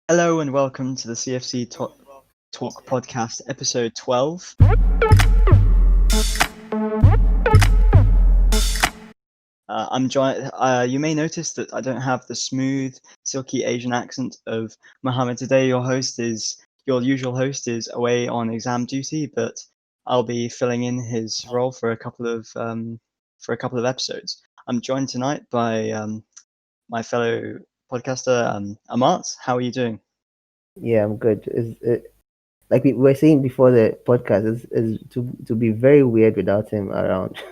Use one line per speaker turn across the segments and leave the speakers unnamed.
Hello and welcome to the CFC Talk podcast, episode 12. I'm joined. You may notice that I don't have the smooth, silky Asian accent of Mohammed today. Your usual host is away on exam duty, but I'll be filling in his role for a couple of episodes. I'm joined tonight by my fellow podcaster Amart. How are you doing?
Yeah, I'm good. Like we were saying before the podcast, is to be very weird without him around.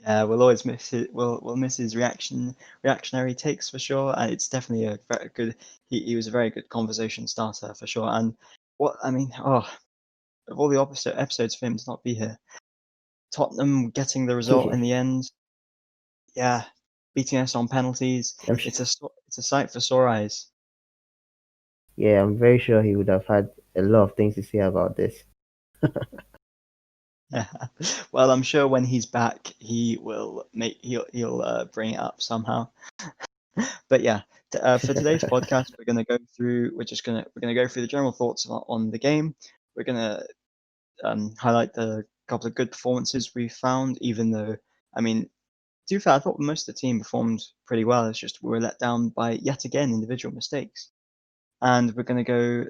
Yeah, we'll always miss it. We'll miss his reactionary takes for sure. And it's definitely a very good. He was a very good conversation starter for sure. And of all the opposite episodes for him to not be here, Tottenham getting the result in the end. Yeah, beating us on penalties.
I'm
It's a sight for sore eyes.
Yeah, I'm very sure he would have had a lot of things to say about this.
Yeah. Well, I'm sure when he's back, he'll bring it up somehow. But yeah, for today's podcast, we're gonna go through. We're gonna go through the general thoughts on the game. We're gonna highlight the couple of good performances we found. Even though, I mean, to be fair, I thought most of the team performed pretty well. It's just we were let down by yet again individual mistakes. And we're gonna go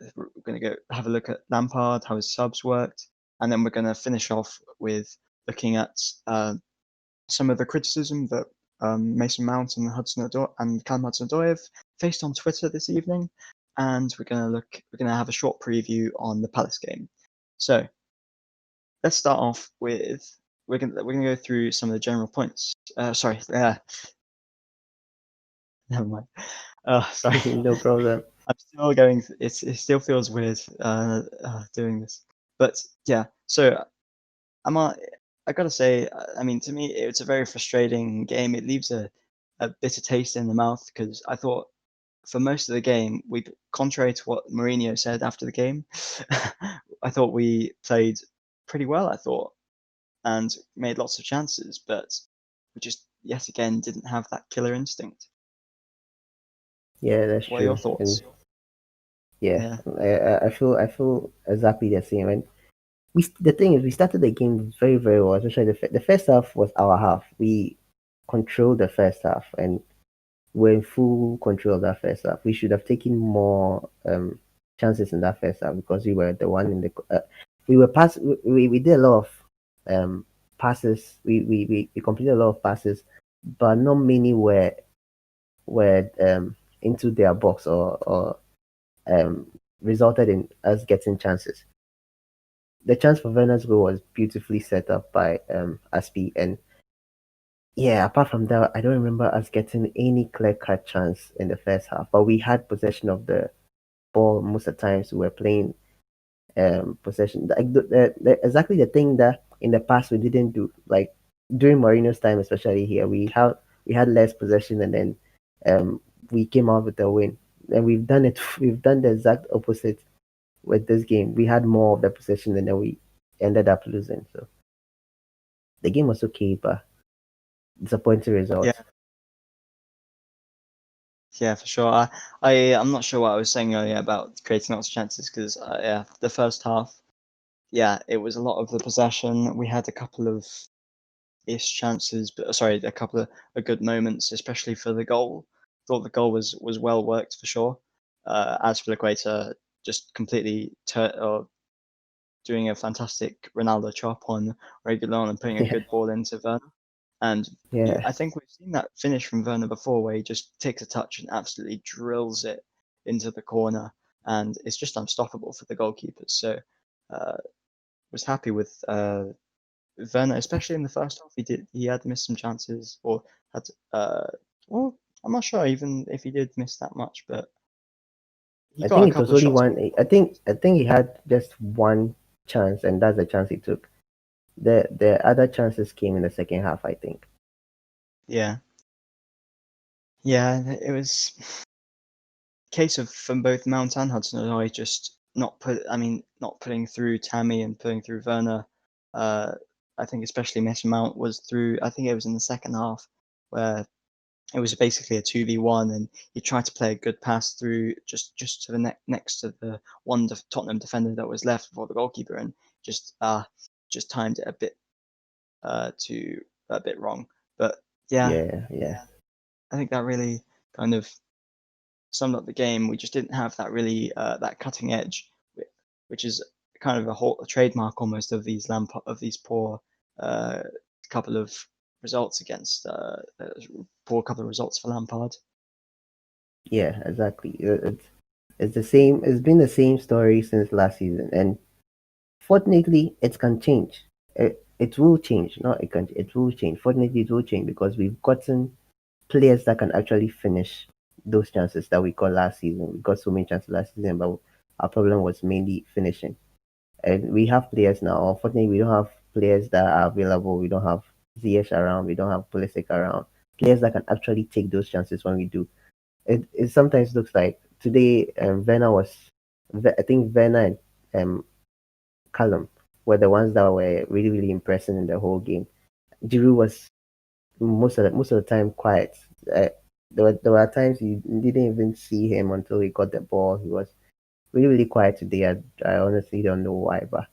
have a look at Lampard, how his subs worked, and then we're gonna finish off with looking at some of the criticism that Mason Mount and Callum Hudson-Odoi have faced on Twitter this evening, and we're gonna have a short preview on the Palace game. So let's start off with we're gonna go through some of the general points. Sorry, never mind. Sorry,
No problem.
I'm still going. It still feels weird doing this, but yeah. So I gotta say, I mean, to me, it's a very frustrating game. It leaves a bitter taste in the mouth because I thought for most of the game, contrary to what Mourinho said after the game, I thought we played pretty well. I thought and made lots of chances, but we just yet again didn't have that killer instinct.
Yeah, that's
What are your
true.
thoughts?
Yeah,
Yeah,
I feel exactly the same. And the thing is, we started the game very very well. Especially the first half was our half. We controlled the first half, and we're in full control of that first half. We should have taken more chances in that first half because we were the one in the we were pass we did a lot of passes. We completed a lot of passes, but not many were into their box or um resulted in us getting chances. The chance for Werner's goal was beautifully set up by Aspi, and yeah, apart from that, I don't remember us getting any clear cut chance in the first half. But we had possession of the ball most of the times. We were playing possession. Like exactly the thing that in the past we didn't do. Like during Mourinho's time, especially here, we had less possession, and then we came out with a win. And we've done it. We've done the exact opposite with this game. We had more of the possession, and then we ended up losing. So the game was okay, but disappointing
yeah,
result.
yeah, for sure. I'm not sure what I was saying earlier about creating lots of chances because yeah, the first half, yeah, it was a lot of the possession. We had a couple of ish chances, but sorry, a couple of good moments, especially for the goal. Thought the goal was well worked for sure. As for the Equator, just completely doing a fantastic Ronaldo chop on Reguilon and putting a
Yeah,
good ball into Werner. And
yeah.
I think we've seen that finish from Werner before, where he just takes a touch and absolutely drills it into the corner, and it's just unstoppable for the goalkeepers. So, was happy with Werner, especially in the first half. He had missed some chances, or had well, I'm not sure even if he did miss that much, but he
I
got a
think it
couple
was
of
only
shots.
one. I think he had just one chance, and that's the chance he took. The other chances came in the second half, I think.
Yeah, yeah, it was case of from both Mount and Hudson-Odoi just not putting through Tammy and putting through Werner. Uh, I think especially Mason Mount was through. I think it was in the second half where it was basically a 2v1, and he tried to play a good pass through just to the next to the one Tottenham defender that was left before the goalkeeper, and just timed it a bit wrong. But yeah,
Yeah.
I think that really kind of summed up the game. We just didn't have that really that cutting edge, which is kind of a trademark almost of these poor uh, couple of results against poor couple of results for Lampard.
Yeah, exactly. It's the same. It's been the same story since last season, and fortunately, it can change. It will change. No, it can. It will change. Fortunately, it will change because we've gotten players that can actually finish those chances that we got last season. We got so many chances last season, but our problem was mainly finishing. And we have players now. Unfortunately, we don't have players that are available. We don't have Ziyech around. We don't have Pulisic around. Players that can actually take those chances when we do. It sometimes looks like today. I think Werner and Callum were the ones that were really really impressing in the whole game. Giroud was most of the time quiet. Uh, there were times you didn't even see him until he got the ball. He was really really quiet today. I honestly don't know why, but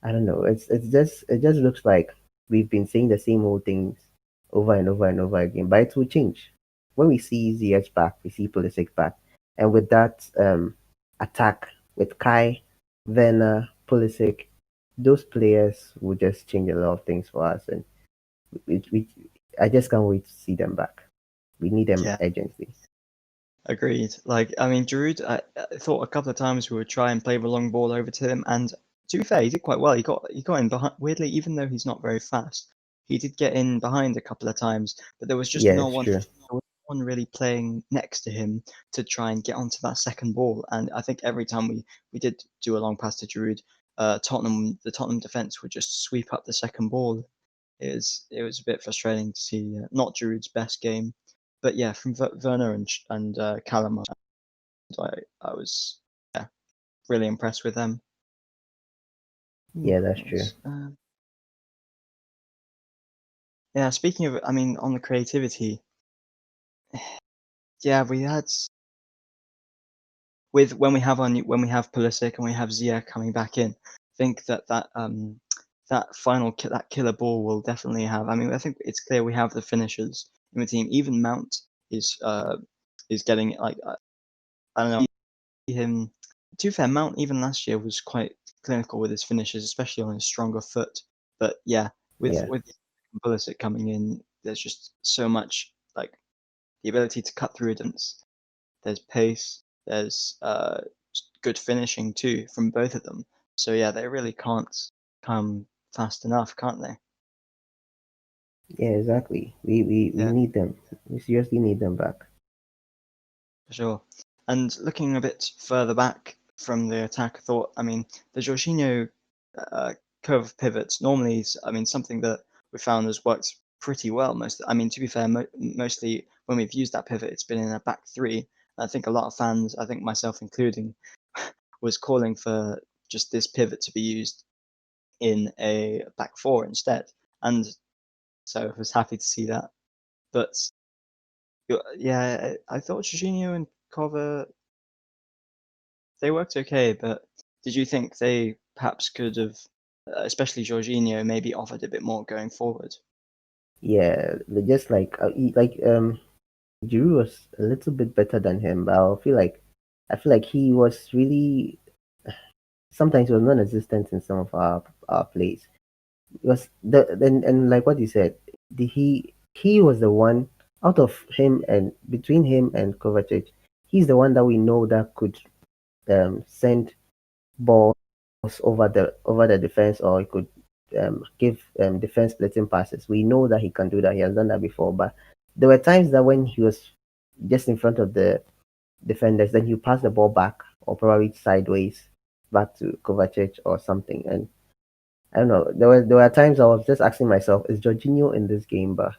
I don't know. It just looks like we've been saying the same old things over and over and over again. But it will change when we see Ziyech back. We see Pulisic back, and with that attack with Kai, Werner, Pulisic, those players will just change a lot of things for us. And we I just can't wait to see them back. We need them
Yeah,
urgently.
agreed. Like, I mean, Giroud, I thought a couple of times we would try and play the long ball over to him, and to be fair, he did quite well. He got in behind. Weirdly, even though he's not very fast, he did get in behind a couple of times. But there was just
Yeah, it's true.
no one really playing next to him to try and get onto that second ball. And I think every time we did do a long pass to Giroud, the Tottenham defense would just sweep up the second ball. It was a bit frustrating to see. Not Giroud's best game, but yeah, from Werner and Callum, I was really impressed with them.
Yeah,
Ooh,
that's
what
true.
else? Yeah, speaking of, I mean, on the creativity, yeah, we had with when we have Pulisic and we have Zia coming back in. I think that that killer ball will definitely have. I mean, I think it's clear we have the finishers in the team. Even Mount is getting like I don't know him. To be fair, Mount even last year was quite clinical with his finishes, especially on his stronger foot. But yeah,
Yeah.
with Pulisic coming in, there's just so much like the ability to cut through a distance. There's pace. There's good finishing too from both of them. So yeah, they really can't come fast enough, can't they?
Yeah, exactly. We
Yeah,
need them. We seriously need them back.
for sure. And looking a bit further back from the attack, I thought, I mean, the Jorginho uh, curve of pivots normally is, I mean, something that we found has worked pretty well. I mean, to be fair, mostly when we've used that pivot, it's been in a back three. I think a lot of fans, I think myself including, was calling for just this pivot to be used in a back four instead. And so I was happy to see that. But yeah, I thought Jorginho and Cover they worked okay, but did you think they perhaps could have, especially Jorginho, maybe offered a bit more going forward?
Yeah, just Giroud was a little bit better than him, but I feel like he was really sometimes he was non-existent in some of our plays. It was and like what you said, he was the one out of him and between him and Kovacic, he's the one that we know that could send balls over the defense, or he could give defense splitting passes. We know that he can do that. He has done that before. But there were times that when he was just in front of the defenders, then he pass the ball back or probably sideways back to Kovacic or something. And I don't know. There were times I was just asking myself, is Jorginho in this game? But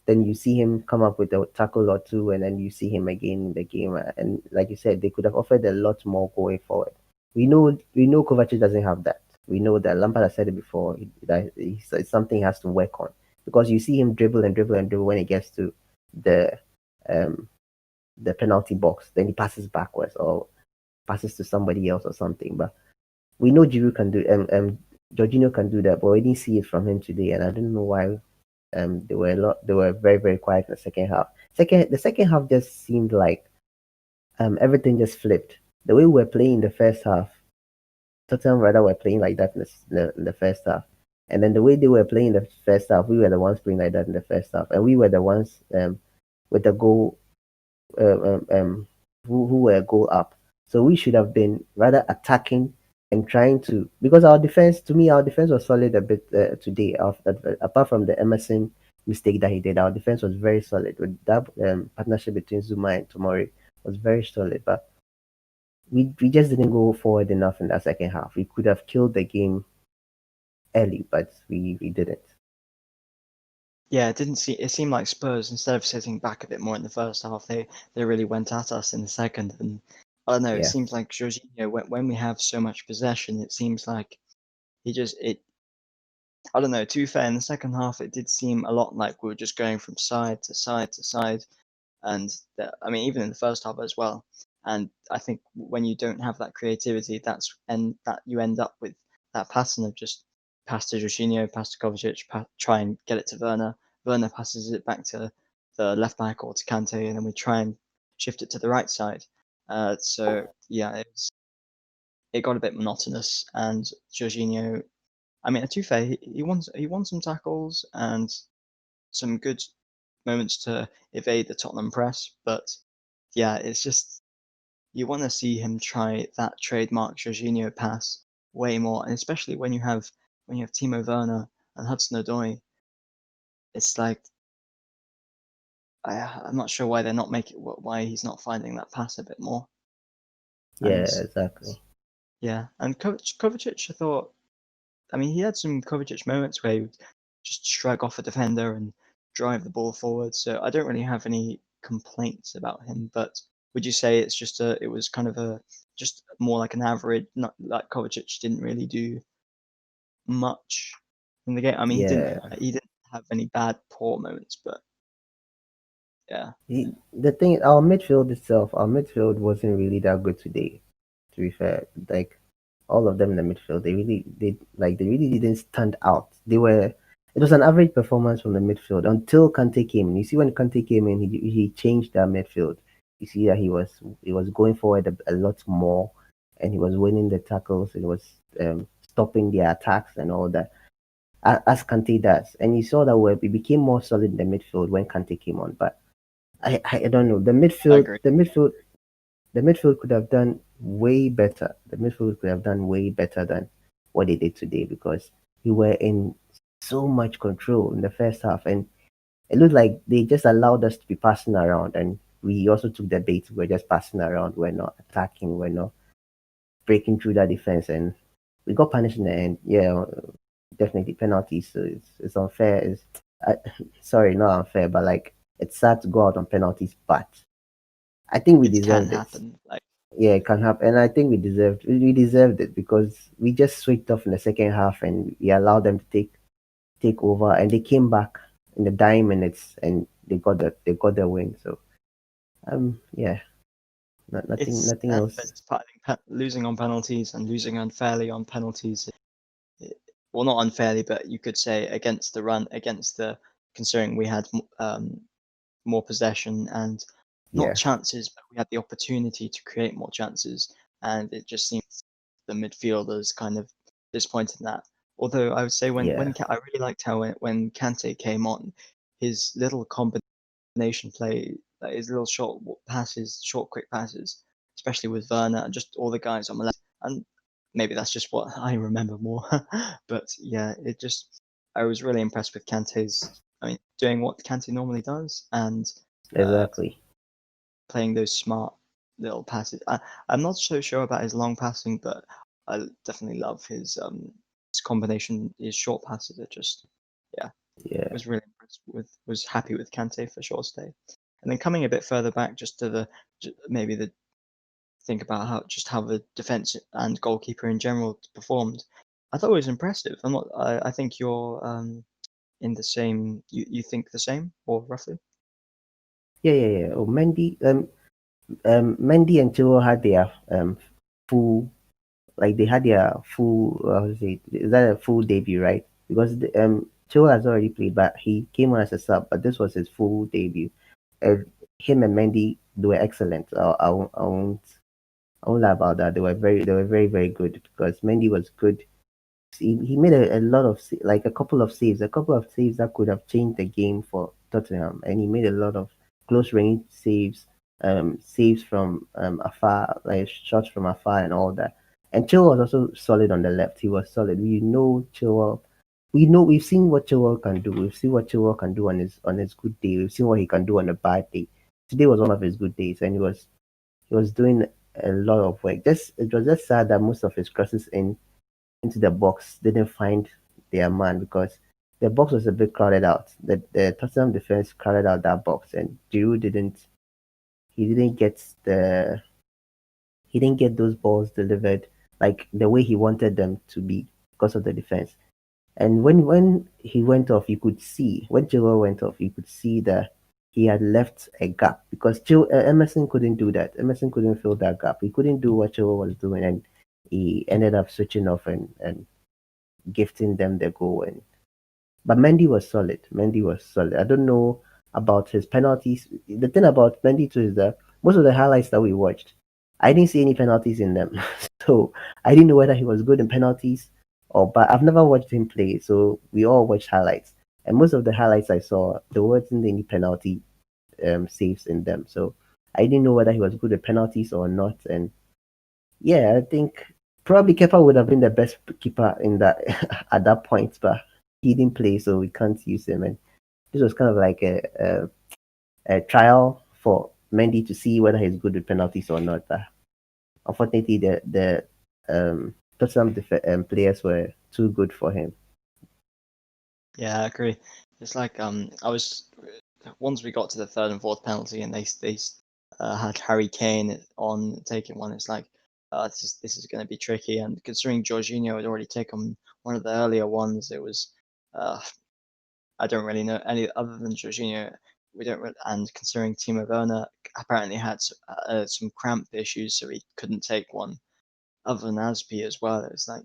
then you see him come up with a tackle or two, and then you see him again in the game. And like you said, they could have offered a lot more going forward. We know Kovacic doesn't have that. We know that Lampard has said it before that it's something he has to work on because you see him dribble and dribble and dribble when he gets to the um the penalty box, then he passes backwards or passes to somebody else or something. But we know Giroud can do Jorginho can do that, but we didn't see it from him today, and I don't know why. They were very very quiet in the second half. The second half just seemed like everything just flipped. The way we were playing in the first half, Tottenham rather were playing like that in the first half. And then the way they were playing in the first half, we were the ones playing like that in the first half, and we were the ones with the goal who were a goal up. So we should have been rather attacking and trying to, because our defense, to me, our defense was solid a bit today. Apart from the Emerson mistake that he did, our defense was very solid. With that partnership between Zuma and Tomori was very solid, but we just didn't go forward enough in that second half. We could have killed the game early, but we didn't.
Yeah, it seemed like Spurs, instead of sitting back a bit more in the first half, they really went at us in the second. And I don't know, it
Yeah,
seems like Jorginho, when we have so much possession, it seems like I don't know, to be fair, in the second half it did seem a lot like we were just going from side to side to side. And I mean, even in the first half as well. And I think when you don't have that creativity, that you end up with that pattern of just pass to Jorginho, pass to Kovacic, try and get it to Werner. Werner passes it back to the left back or to Kante, and then we try and shift it to the right side. So yeah, it got a bit monotonous, and Jorginho. I mean, to be fair, he won some tackles and some good moments to evade the Tottenham press, but yeah, it's just you want to see him try that trademark Jorginho pass way more, and especially when you have Timo Werner and Hudson-Odoi, it's like I'm not sure why they're not making why he's not finding that pass a bit more.
yeah,
And
exactly.
yeah, and Kovacic, I thought, I mean, he had some Kovacic moments where he would just shrug off a defender and drive the ball forward. So I don't really have any complaints about him. But would you say it was kind of just more like an average, not like Kovacic didn't really do much in the game. I mean,
Yeah,
he didn't have any bad poor moments, but yeah,
the thing, our midfield wasn't really that good today. To be fair, like all of them in the midfield, they really didn't stand out. It was an average performance from the midfield until Kante came in. You see, when Kante came in, he changed that midfield. You see that he was going forward a lot more, and he was winning the tackles. He was stopping the attacks and all that, as Kante does. And you saw that we became more solid in the midfield when Kante came on. But I don't know,
I agree.
the midfield could have done way better. The midfield could have done way better than what they did today, because we were in so much control in the first half, and it looked like they just allowed us to be passing around, and we also took the bait. We're just passing around. We're not attacking. We're not breaking through that defense, and we got punished in the end. Yeah, definitely penalties. So it's unfair. Uh, sorry, not unfair, but like it's sad to go out on penalties, but I think we
It can
deserved it.
happen. Like
Yeah, it can happen, and I think we deserved it, because we just switched off in the second half, and we allowed them to take over, and they came back in the dying minutes, and they got the win. So yeah, nothing
and
else.
it's losing on penalties and losing unfairly on penalties. Well, not unfairly, but you could say against the run, considering we had more possession and not
Yeah,
chances, but we had the opportunity to create more chances, and it just seems the midfielders kind of disappointed in that. Although I would say
yeah,
I really liked how when Kante came on, his little combination play, like his little short quick passes, especially with Werner and just all the guys on the left, and maybe that's just what I remember more. But yeah, I was really impressed with doing what Kante normally does and uh,
exactly.
playing those smart little passes. I'm not so sure about his long passing, but I definitely love his combination, his short passes. It just yeah,
Yeah,
was really impressed was happy with Kante for sure today. And then coming a bit further back, just to maybe the think about how the defense and goalkeeper in general performed. I thought it was impressive. I think you're in the same. You think the same or roughly?
Yeah. Oh, Mendy and Chilwell had their full, like they had their full, how to say, is that a full debut, right? Because Chilwell has already played, but he came on as a sub, but this was his full debut. Him and Mendy, they were excellent. I won't lie about that. They were very, very good because Mendy was good. He made a lot of like a couple of saves that could have changed the game for Tottenham, and he made a lot of close range saves, saves from afar, like shots from afar and all that. And Chilwell was also solid on the left. He was solid. We know Chilwell. We've seen what Chilwell can do. We've seen what Chilwell can do on his good day. We've seen what he can do on a bad day. Today was one of his good days, and he was doing a lot of work. Just it was just sad that most of his crosses into the box didn't find their man because the box was a bit crowded out. The Tottenham defense crowded out that box, and Giroud didn't get the he didn't get those balls delivered like the way he wanted them to be because of the defense. And when he went off, you could see when Chilwell went off, you could see that he had left a gap because Emerson couldn't do that. Emerson couldn't fill that gap. He couldn't do what Chilwell was doing, and he ended up switching off and gifting them the goal. And but Mendy was solid. Mendy was solid. I don't know about his penalties. The thing about Mendy too is that most of the highlights that we watched, I didn't see any penalties in them. So I didn't know whether he was good in penalties or but I've never watched him play. So we all watched highlights. And most of the highlights I saw, there wasn't any penalty saves in them. So I didn't know whether he was good at penalties or not. And yeah, I think probably Kepa would have been the best keeper in that at that point, but he didn't play, so we can't use him. And this was kind of like a trial for Mendy to see whether he's good with penalties or not. But unfortunately, the Tottenham players were too good for him.
Yeah, I agree. It's like I was once we got to the third and fourth penalty, and they had Harry Kane on taking one. It's like this is going to be tricky, and considering Jorginho had already taken one of the earlier ones, it was uh, I don't really know any other than Jorginho. We don't and considering Timo Werner apparently had some cramp issues, so he couldn't take one. Other than Aspi as well, it was like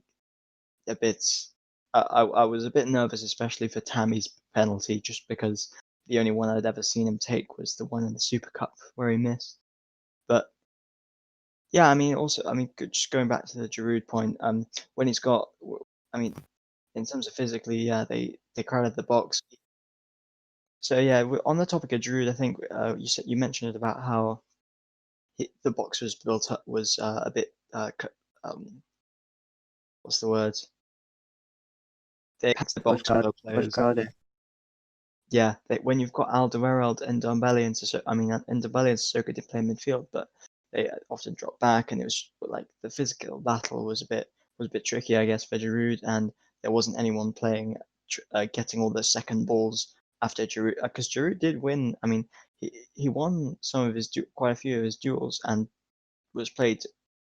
a bit. I was a bit nervous, especially for Tammy's penalty, just because the only one I'd ever seen him take was the one in the Super Cup where he missed. But yeah, I mean, also, I mean, just going back to the Giroud point, when he's got, I mean, in terms of physically, yeah, they crowded the box. So yeah, on the topic of Giroud, I think you mentioned it about how the box was built up was a bit what's the word? They packed the
Was
box with
crowded.
other
Was
players.
crowded.
Yeah, when you've got Alderweireld and Ndombele and Ndombele and Sissoko did play midfield, but they often drop back, and it was like the physical battle was a bit tricky, I guess, for Giroud, and there wasn't anyone playing getting all the second balls after Giroud, because Giroud did win. I mean, he won some of his quite a few of his duels, and was played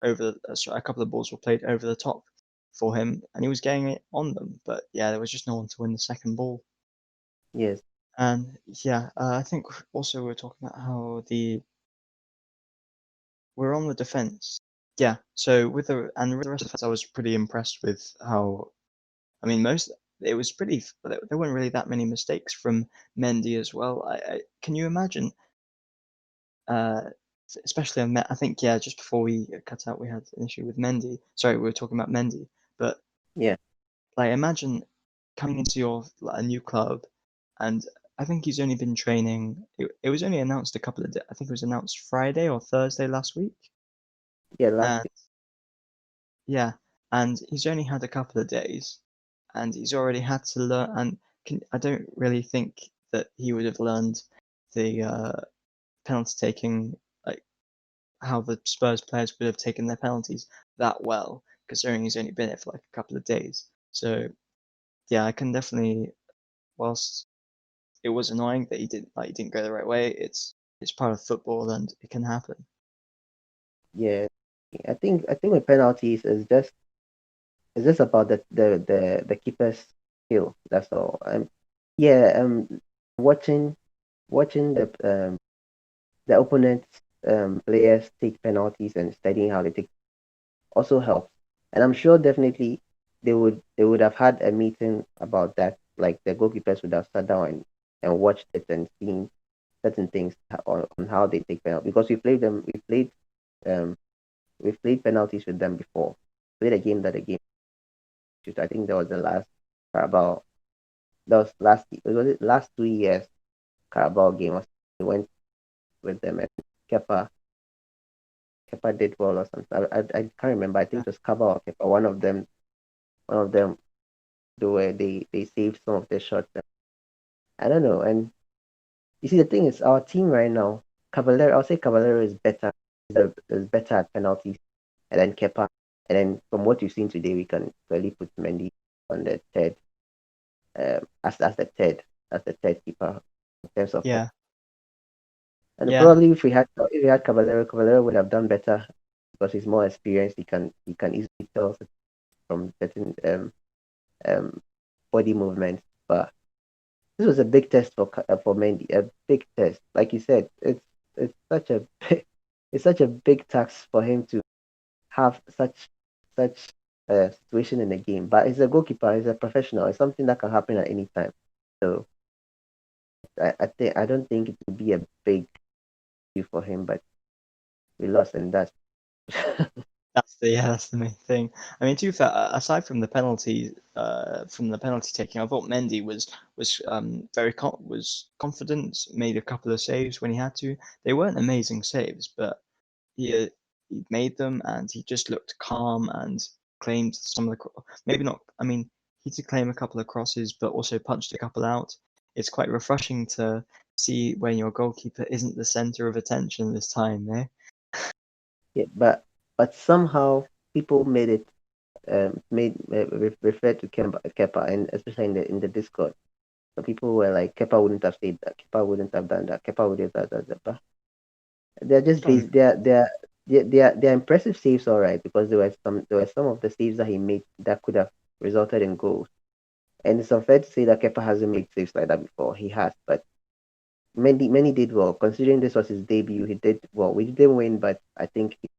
over a couple of balls were played over the top for him, and he was getting it on them, but yeah, there was just no one to win the second ball.
Yes.
And yeah, I think also we're talking about how we're on the defense. Yeah, so with the rest of the defense, I was pretty impressed with how. I mean, it was pretty. There weren't really that many mistakes from Mendy as well. Can you imagine? Uh, Especially on I think yeah, just before we cut out, we had an issue with Mendy. Sorry, we were talking about Mendy, but
Yeah.
like imagine coming into your a new club, and I think he's only been training. It was only announced a couple of. I think it was announced Friday or Thursday last week,
Yeah. Last
and yeah, and he's only had a couple of days, and he's already had to learn. And I don't really think that he would have learned the penalty taking, like how the Spurs players would have taken their penalties that well, considering he's only been there for like a couple of days. So yeah, I can definitely. Whilst it was annoying that he didn't go the right way. It's part of football and it can happen.
yeah. I think with penalties is just it's just about the keeper's skill. That's all. Yeah. Watching watching the the opponent's players take penalties and studying how they take also helps. And I'm sure definitely they would have had a meeting about that. Like the goalkeepers would have sat down and watched it and seen certain things on how they take penalties because um we've played penalties with them before. Played a game that the game I think that was the last Carabao that was it last 2 years Carabao game or we went with them and Kepa Kepa did well or something. I can't remember. I think it was Kaba or Kepa. One of them they saved some of their shots. I don't know. And you see, the thing is, our team right now, Caballero. I'll say Caballero is better. Is better at penalties, and then Kepa. And then from what you've seen today, we can clearly put Mendy on the third, as the third keeper in terms of.
Yeah.
And
Yeah.
probably if we had Caballero would have done better because he's more experienced. He can easily tell from certain um body movements. But this was a big test for Mendy, a big test. Like you said, it's such a it's such a big task for him to have such a situation in the game. But he's a goalkeeper, he's a professional. It's something that can happen at any time. So I don't think it would be a big issue for him, but we lost and that's
That's the main thing. I mean, to be fair, aside from the penalty taking, I thought Mendy was confident, made a couple of saves when he had to. They weren't amazing saves, but he made them, and he just looked calm and claimed some of the maybe not. I mean, he did claim a couple of crosses, but also punched a couple out. It's quite refreshing to see when your goalkeeper isn't the center of attention this time, eh?
yeah, but somehow people made it referred to Kepa and especially in the Discord. So people were like, Kepa wouldn't have said that. Kepa wouldn't have done that. Kepa would have done that. But they're just
Oh,
based. They're impressive saves, all right, because there were some of the saves that he made that could have resulted in goals. And it's unfair to say that Kepa hasn't made saves like that before. He has, but many did well. Considering this was his debut, he did well. We didn't win, but I think he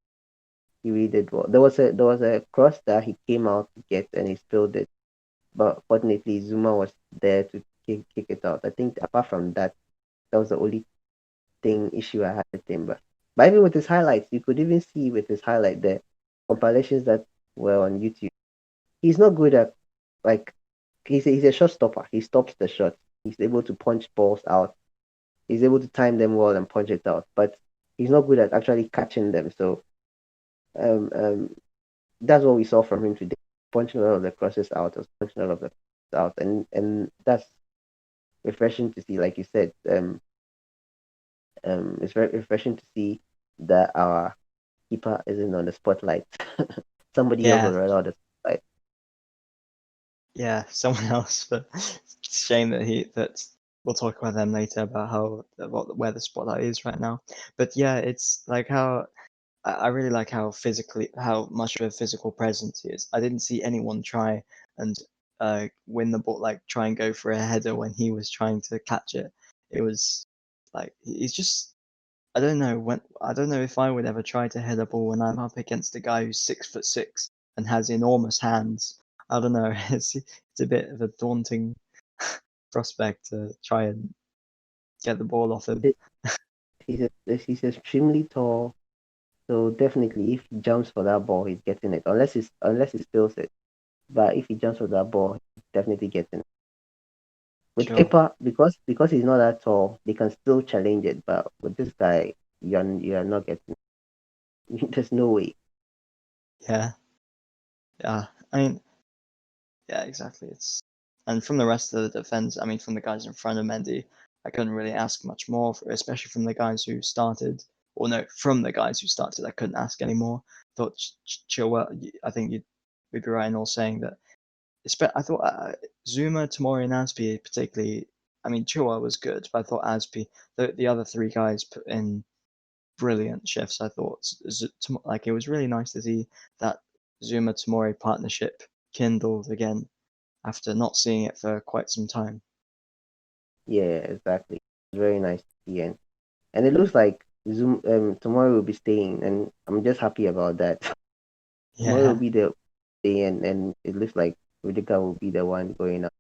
really did well. There was a cross that he came out to get and he spilled it, but fortunately Zuma was there to kick it out. I think apart from that, that was the only issue I had with him. But even with his highlights, you could even see with his highlight the compilations that were on YouTube. He's not good at like he's a shot stopper. He stops the shot. He's able to punch balls out. He's able to time them well and punch it out. But he's not good at actually catching them. So um, um that's what we saw from him today. Punching all of the crosses out, or punching all of the crosses out, and that's refreshing to see. Like you said, it's very refreshing to see that our keeper isn't on the spotlight. Somebody else
yeah,
will run out the spotlight.
yeah, someone else. But it's a shame that we'll talk about them later about where the spotlight is right now. But yeah, it's like how I really like how much of a physical presence he is. I didn't see anyone try and win the ball, like try and go for a header when he was trying to catch it. It was like he's just I don't know if I would ever try to head a ball when I'm up against a guy who's 6'6" and has enormous hands. I don't know. It's a bit of a daunting prospect to try and get the ball off him.
He's extremely tall, so definitely if he jumps for that ball, he's getting it. Unless he spills it. But if he jumps for that ball, he's definitely getting it. With
Sure.
Kepa, because he's not that tall, they can still challenge it. But with this guy, you're not getting it. There's no way.
Yeah. Yeah. I mean, yeah, exactly. And from the rest of the defense, I mean, from the guys in front of Mendy, I couldn't really ask much more, especially from the guys who started. Or no, from the guys who started, I couldn't ask any more. Thought Chilwell, I think would be right in all saying that. I thought Zuma, Tomori, and Aspi particularly. I mean, Chilwell was good, but I thought Aspi, the other three guys put in brilliant shifts. I thought like it was really nice to see that Zuma Tomori partnership kindled again after not seeing it for quite some time.
Yeah, exactly. It's very nice to see, and it looks like Tomorrow will be staying, and I'm just happy about that. Tomorrow will
Yeah,
be the day, and it looks like Rudiger will be the one going up.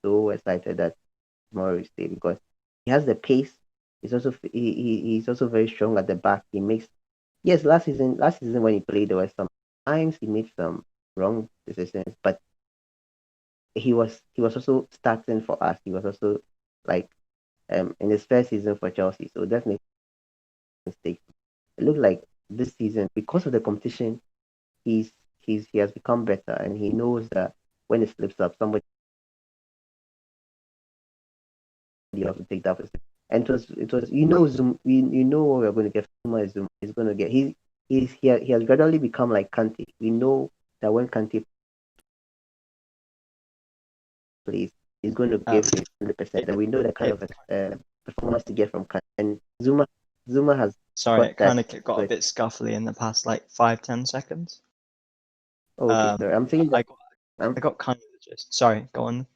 So excited that tomorrow will stay because he has the pace. He's also very strong at the back. He makes yes last season when he played there were some times he made some wrong decisions, but he was also starting for us. He was also like in his first season for Chelsea, so definitely mistake. It looked like this season because of the competition, he has become better and he knows that when it slips up, somebody else will take that position. And it was Zoom you know what we're going to get from Zuma is going to get he has gradually become like Kante. We know that when Kante plays, he's going to
um,
give his 100%,
it,
and we know the kind
it
of performance to get from Kante. And Zuma has
sorry,
got
it
that.
kind of got a bit scuffly in the past like 5-10 seconds.
Oh, okay, sorry. I'm saying that
I got
I'm
I got kind of the gist. Sorry, go on.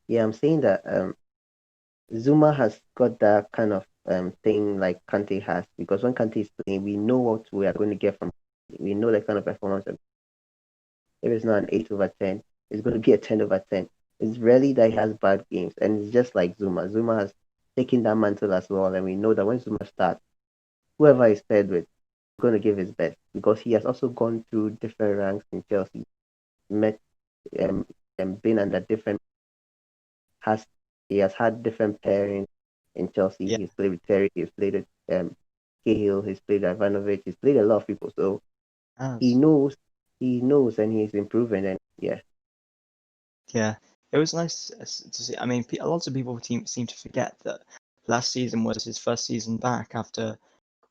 yeah, I'm saying that Zuma has got that kind of thing like Kante has because when Kante is playing, we know what we are going to get from. We know the kind of performance. If it's not an 8/10, it's going to be a 10/10. It's rarely that he has bad games, and it's just like Zuma. Zuma has taken that mantle as well, and we know that when Zuma starts, whoever is paired with is going to give his best because he has also gone through different ranks in Chelsea, met and been under different has he has had different pairings in Chelsea.
Yeah,
He's played with Terry, he's played with Cahill, he's played with Ivanovic, he's played a lot of people. So he
as
knows, he knows, and he's improving. And yeah,
yeah, it was nice to see. I mean, a lot of people seem to forget that last season was his first season back after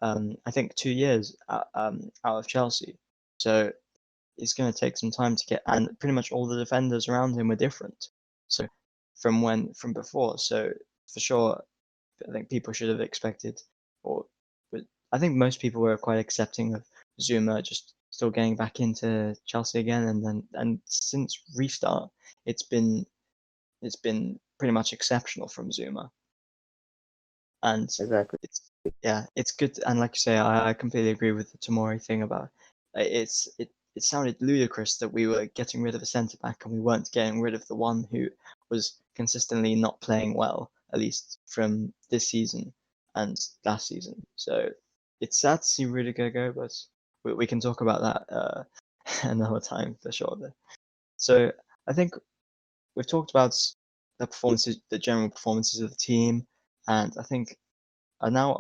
I think 2 years out of Chelsea. So it's going to take some time to get, and pretty much all the defenders around him were different. So from before, so for sure, I think people should have expected, or but I think most people were quite accepting of Zuma just still getting back into Chelsea again, and since restart, it's been it's been pretty much exceptional from Zuma, and
exactly.
it's yeah, it's good. And like you say, I completely agree with the Tomori thing about it sounded ludicrous that we were getting rid of a centre back and we weren't getting rid of the one who was consistently not playing well, at least from this season and last season. So it's sad to see Rudiger go, but we can talk about that another time for sure. So I think we've talked about the performances, the general performances of the team, and I think now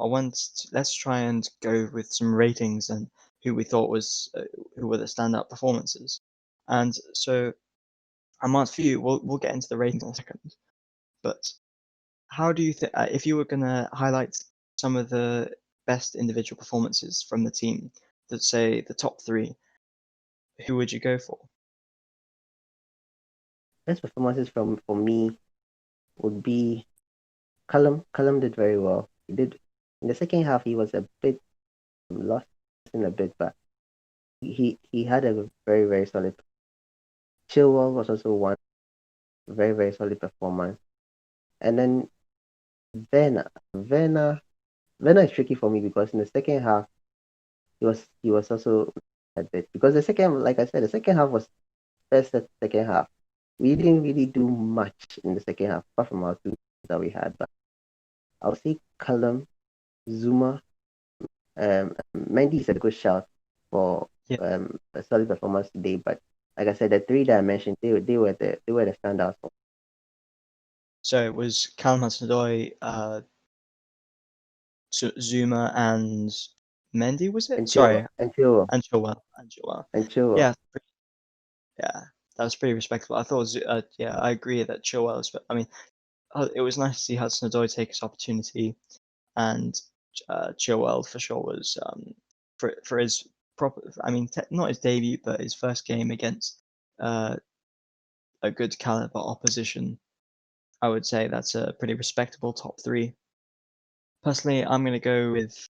let's try and go with some ratings and who we thought was who were the standout performances. And so, Amart, for you, we'll get into the ratings in a second. But how do you think if you were gonna highlight some of the best individual performances from the team, let's say the top three, who would you go for?
Best performances from me would be Callum. Callum did very well. He did in the second half. He was a bit lost in a bit, but he had a very very solid. Chilwell was also one very very solid performance, and then Werner. Werner is tricky for me because in the second half he was also a bit because the second like I said the second half was best second half. We didn't really do much in the second half apart from our two that we had. But I'll say Callum, Zuma, Mendy is a good shout for
Yeah.
a solid performance today. But like I said, the three that I mentioned, they were the standouts for
So it was Callum Hudson-Odoi, Zuma, and Mendy, was it?
and Chilwell
Sorry,
and Chilwell
and Chilwell. And Chilwell.
and Chilwell.
Yeah, yeah, that was pretty respectable. I thought, yeah, I agree that Chilwell was. I mean, it was nice to see Hudson-Odoi take his opportunity, and Chilwell for sure was for his proper. I mean, not his debut, but his first game against uh, a good caliber opposition. I would say that's a pretty respectable top three. Personally, I'm gonna go with.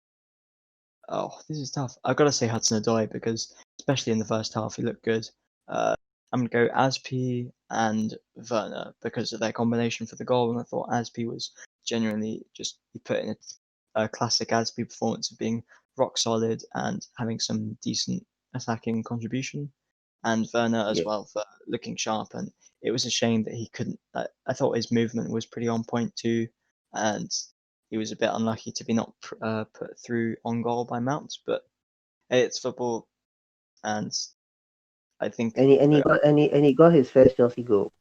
Oh, this is tough. I've got to say Hudson-Odoi because, especially in the first half, he looked good. Uh, I'm gonna go Aspi and Werner because of their combination for the goal, and I thought Aspi was genuinely just he put in classic Aspi performance of being rock solid and having some decent attacking contribution, and Werner as
Yeah.
well for looking sharp. And it was a shame that he couldn't. I thought his movement was pretty on point too, and he was a bit unlucky to be not put through on goal by Mount. But hey, it's football, and I think
And he got his first Chelsea goal.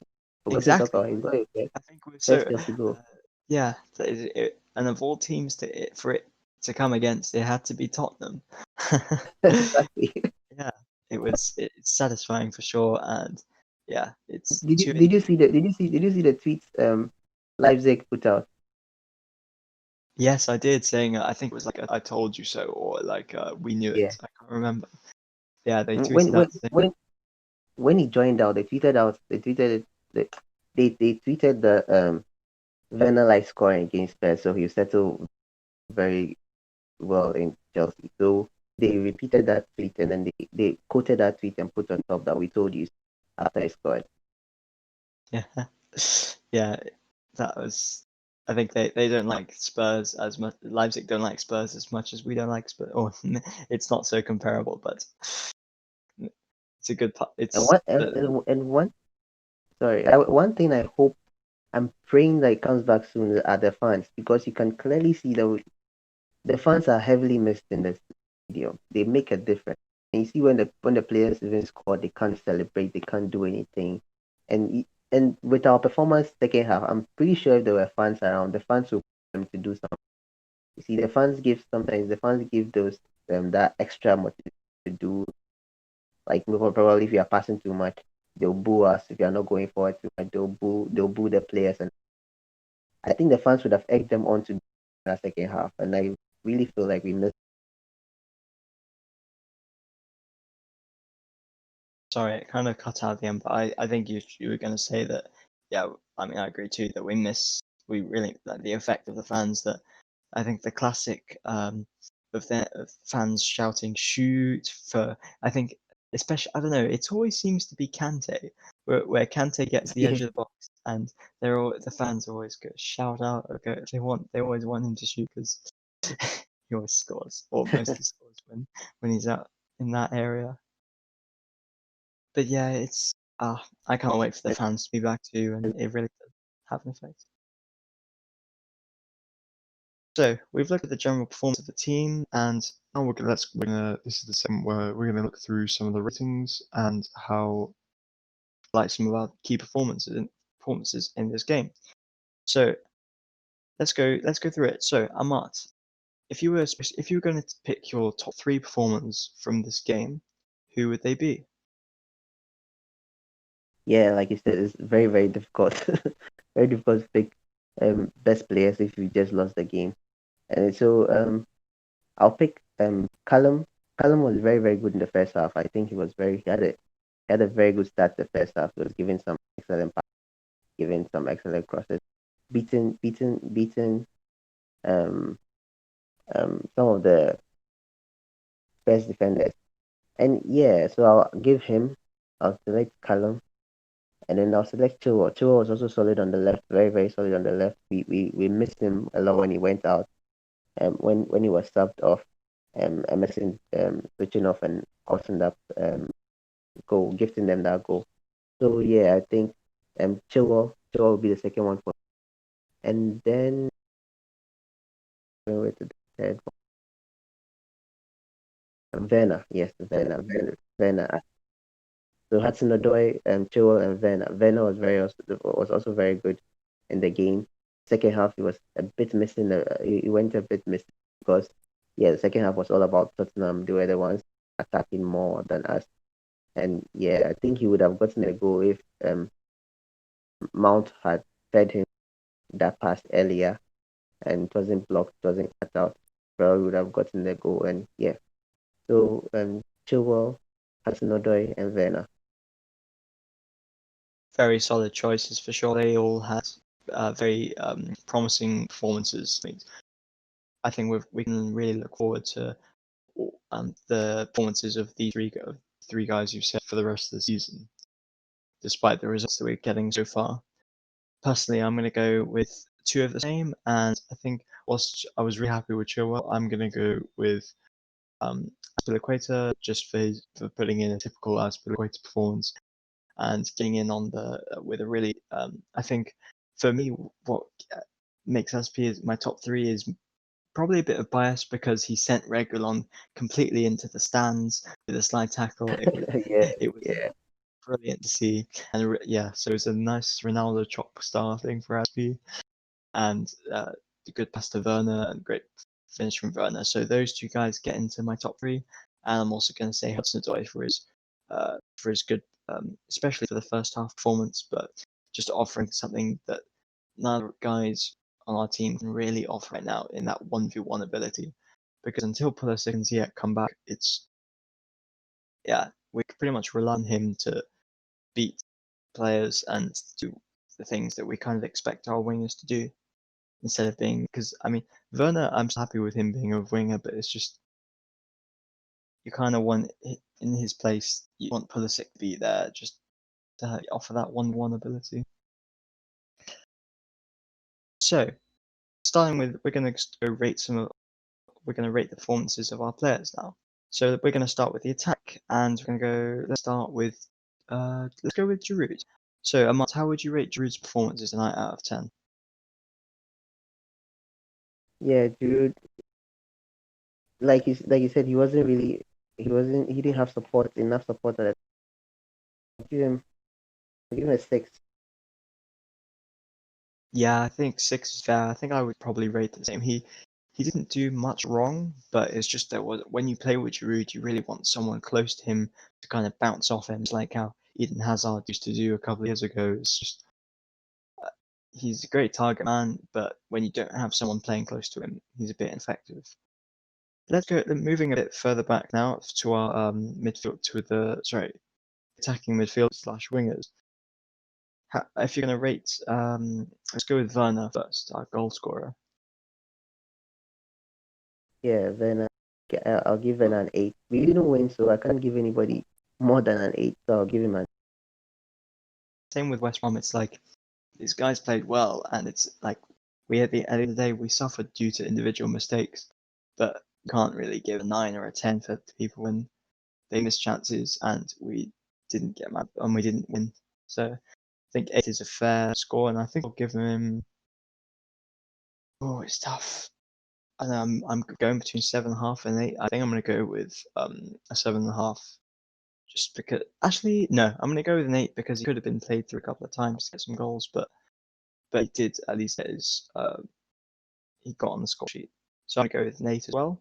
Forgot to talk
exactly.
about. He got his
I think we're
first
so
Chelsea goal.
yeah. And of all teams for it to come against, it had to be Tottenham.
Exactly.
Yeah, it's satisfying for sure, and yeah, it's
Did you
two.
did you see the tweets Leipzig put out?
Yes, I did, saying I think it was like I told you so, or like we knew
Yeah.
it. I can't remember. Yeah, they
When
tweeted
when
out saying,
when when he joined out, they tweeted the Werner like scoring against Spurs, so he settled very well in Chelsea. So they repeated that tweet and then they quoted that tweet and put on top that we told you after he scored.
yeah, yeah, that was. I think they don't like Spurs as much. Leipzig don't like Spurs as much as we don't like Spurs. Or it's not so comparable, but it's a good.
And
It's
one and one sorry, one thing I hope I'm praying that it comes back soon are the fans, because you can clearly see that the fans are heavily missed in the stadium. They make a difference. And you see when the players even score, they can't celebrate, they can't do anything. And with our performance second half, I'm pretty sure if there were fans around, the fans would want them to do something. You see, the fans give those that extra motivation to do, like probably if you are passing too much, they'll boo us. If you are not going forward too much, they'll boo the players. And I think the fans would have egged them on to do that second half. And I really feel like we missed.
Sorry, it kind of cut out at the end, but I think you were going to say that. Yeah, I mean I agree too that we really like the effect of the fans. That I think the classic of fans shouting shoot for. I think especially I don't know. It always seems to be Kante where Kante gets to the edge of the box and the fans always go shout out. Okay, they always want him to shoot because he always scores or mostly scores when he's out in that area. But yeah, it's I can't wait for the fans to be back too, and it really does have an effect. So we've looked at the general performance of the team, and
Now this is the segment where we're gonna look through some of the ratings and how
like some of our key performances in this game. So let's go through it. So Amart, if you were going to pick your top 3 performers from this game, who would they be?
Yeah, like you said, it's very, very difficult. Very difficult to pick best players if you just lost the game. And so I'll pick Callum. Callum was very, very good in the first half. I think he had a very good start the first half. He was giving some excellent passes, giving some excellent crosses, beating um some of the best defenders. And yeah, so I'll select Callum. And then I'll select Chilwell. Chilwell was also solid on the left, very, very solid on the left. We missed him a lot when he went out. When he was subbed off, Emerson switching off and causing that goal, gifting them that goal. So yeah, I think Chilwell will be the second one for, and then with the third one, Werner. Yes, Werner. So Hudson-Odoi, Chilwell, and Werner. Werner was also very good in the game. Second half, he was a bit missing. He went a bit missing because, yeah, the second half was all about Tottenham. They were the ones attacking more than us. And yeah, I think he would have gotten a goal if Mount had fed him that pass earlier and it wasn't blocked, it wasn't cut out. Probably would have gotten the goal. And yeah, so Chilwell, Hudson-Odoi, and Werner.
Very solid choices for sure. They all had very promising performances. I think we can really look forward to the performances of these three guys you've said for the rest of the season, despite the results that we're getting so far. Personally, I'm going to go with two of the same, and I think whilst I was really happy with Chilwell, I'm gonna go with Azpilicueta just for putting in a typical Azpilicueta performance and getting in on the with a really I think for me what makes SP is my top three is probably a bit of bias because he sent Reguilon completely into the stands with a slide tackle.
Yeah,
It was
yeah.
brilliant to see, and yeah, so it was a nice Ronaldo chop star thing for SP, and a good pass to Werner and great finish from Werner. So those two guys get into my top three, and I'm also going to say Hudson-Odoi for his good, especially for the first half performance, but just offering something that none of the guys on our team can really offer right now in that 1v1 ability. Because until Pulisic and Ziyech come back, we pretty much rely on him to beat players and do the things that we kind of expect our wingers to do instead of being, because I mean Werner, I'm so happy with him being a winger, but it's just you kind of want in his place, you want Pulisic to be there just to offer that 1-1 ability. So starting with, we're going to go rate we're going to rate the performances of our players now. So we're going to start with the attack, and we're going to go. Let's start with let's go with Giroud. So Amart, how would you rate Giroud's performances tonight out of 10?
Yeah, Giroud, like you said, he didn't have enough support that I'll give him a 6.
Yeah, I think 6 is fair. I think I would probably rate the same. He didn't do much wrong, but it's just that when you play with Giroud, you really want someone close to him to kind of bounce off him. It's like how Eden Hazard used to do a couple of years ago. It's just he's a great target man, but when you don't have someone playing close to him, he's a bit ineffective. Let's go moving a bit further back now to our midfield, attacking midfield slash wingers. If you're going to rate, let's go with Werner first, our goal scorer.
Yeah, then I'll give him an 8. We didn't win, so I can't give anybody more than an 8. So I'll give him an.
Same with West Brom. It's like these guys played well, and it's like at the end of the day we suffered due to individual mistakes, but you can't really give a 9 or a 10 for people when they missed chances and we didn't get mad and we didn't win. So I think 8 is a fair score, and I think I'll give him. Oh, it's tough. And I'm going between 7.5 and 8. I think I'm going to go with a 7.5. Just because, actually, no, I'm going to go with an 8 because he could have been played through a couple of times to get some goals, but he did at least get his, he got on the score sheet. So I'm going to go with an 8 as well.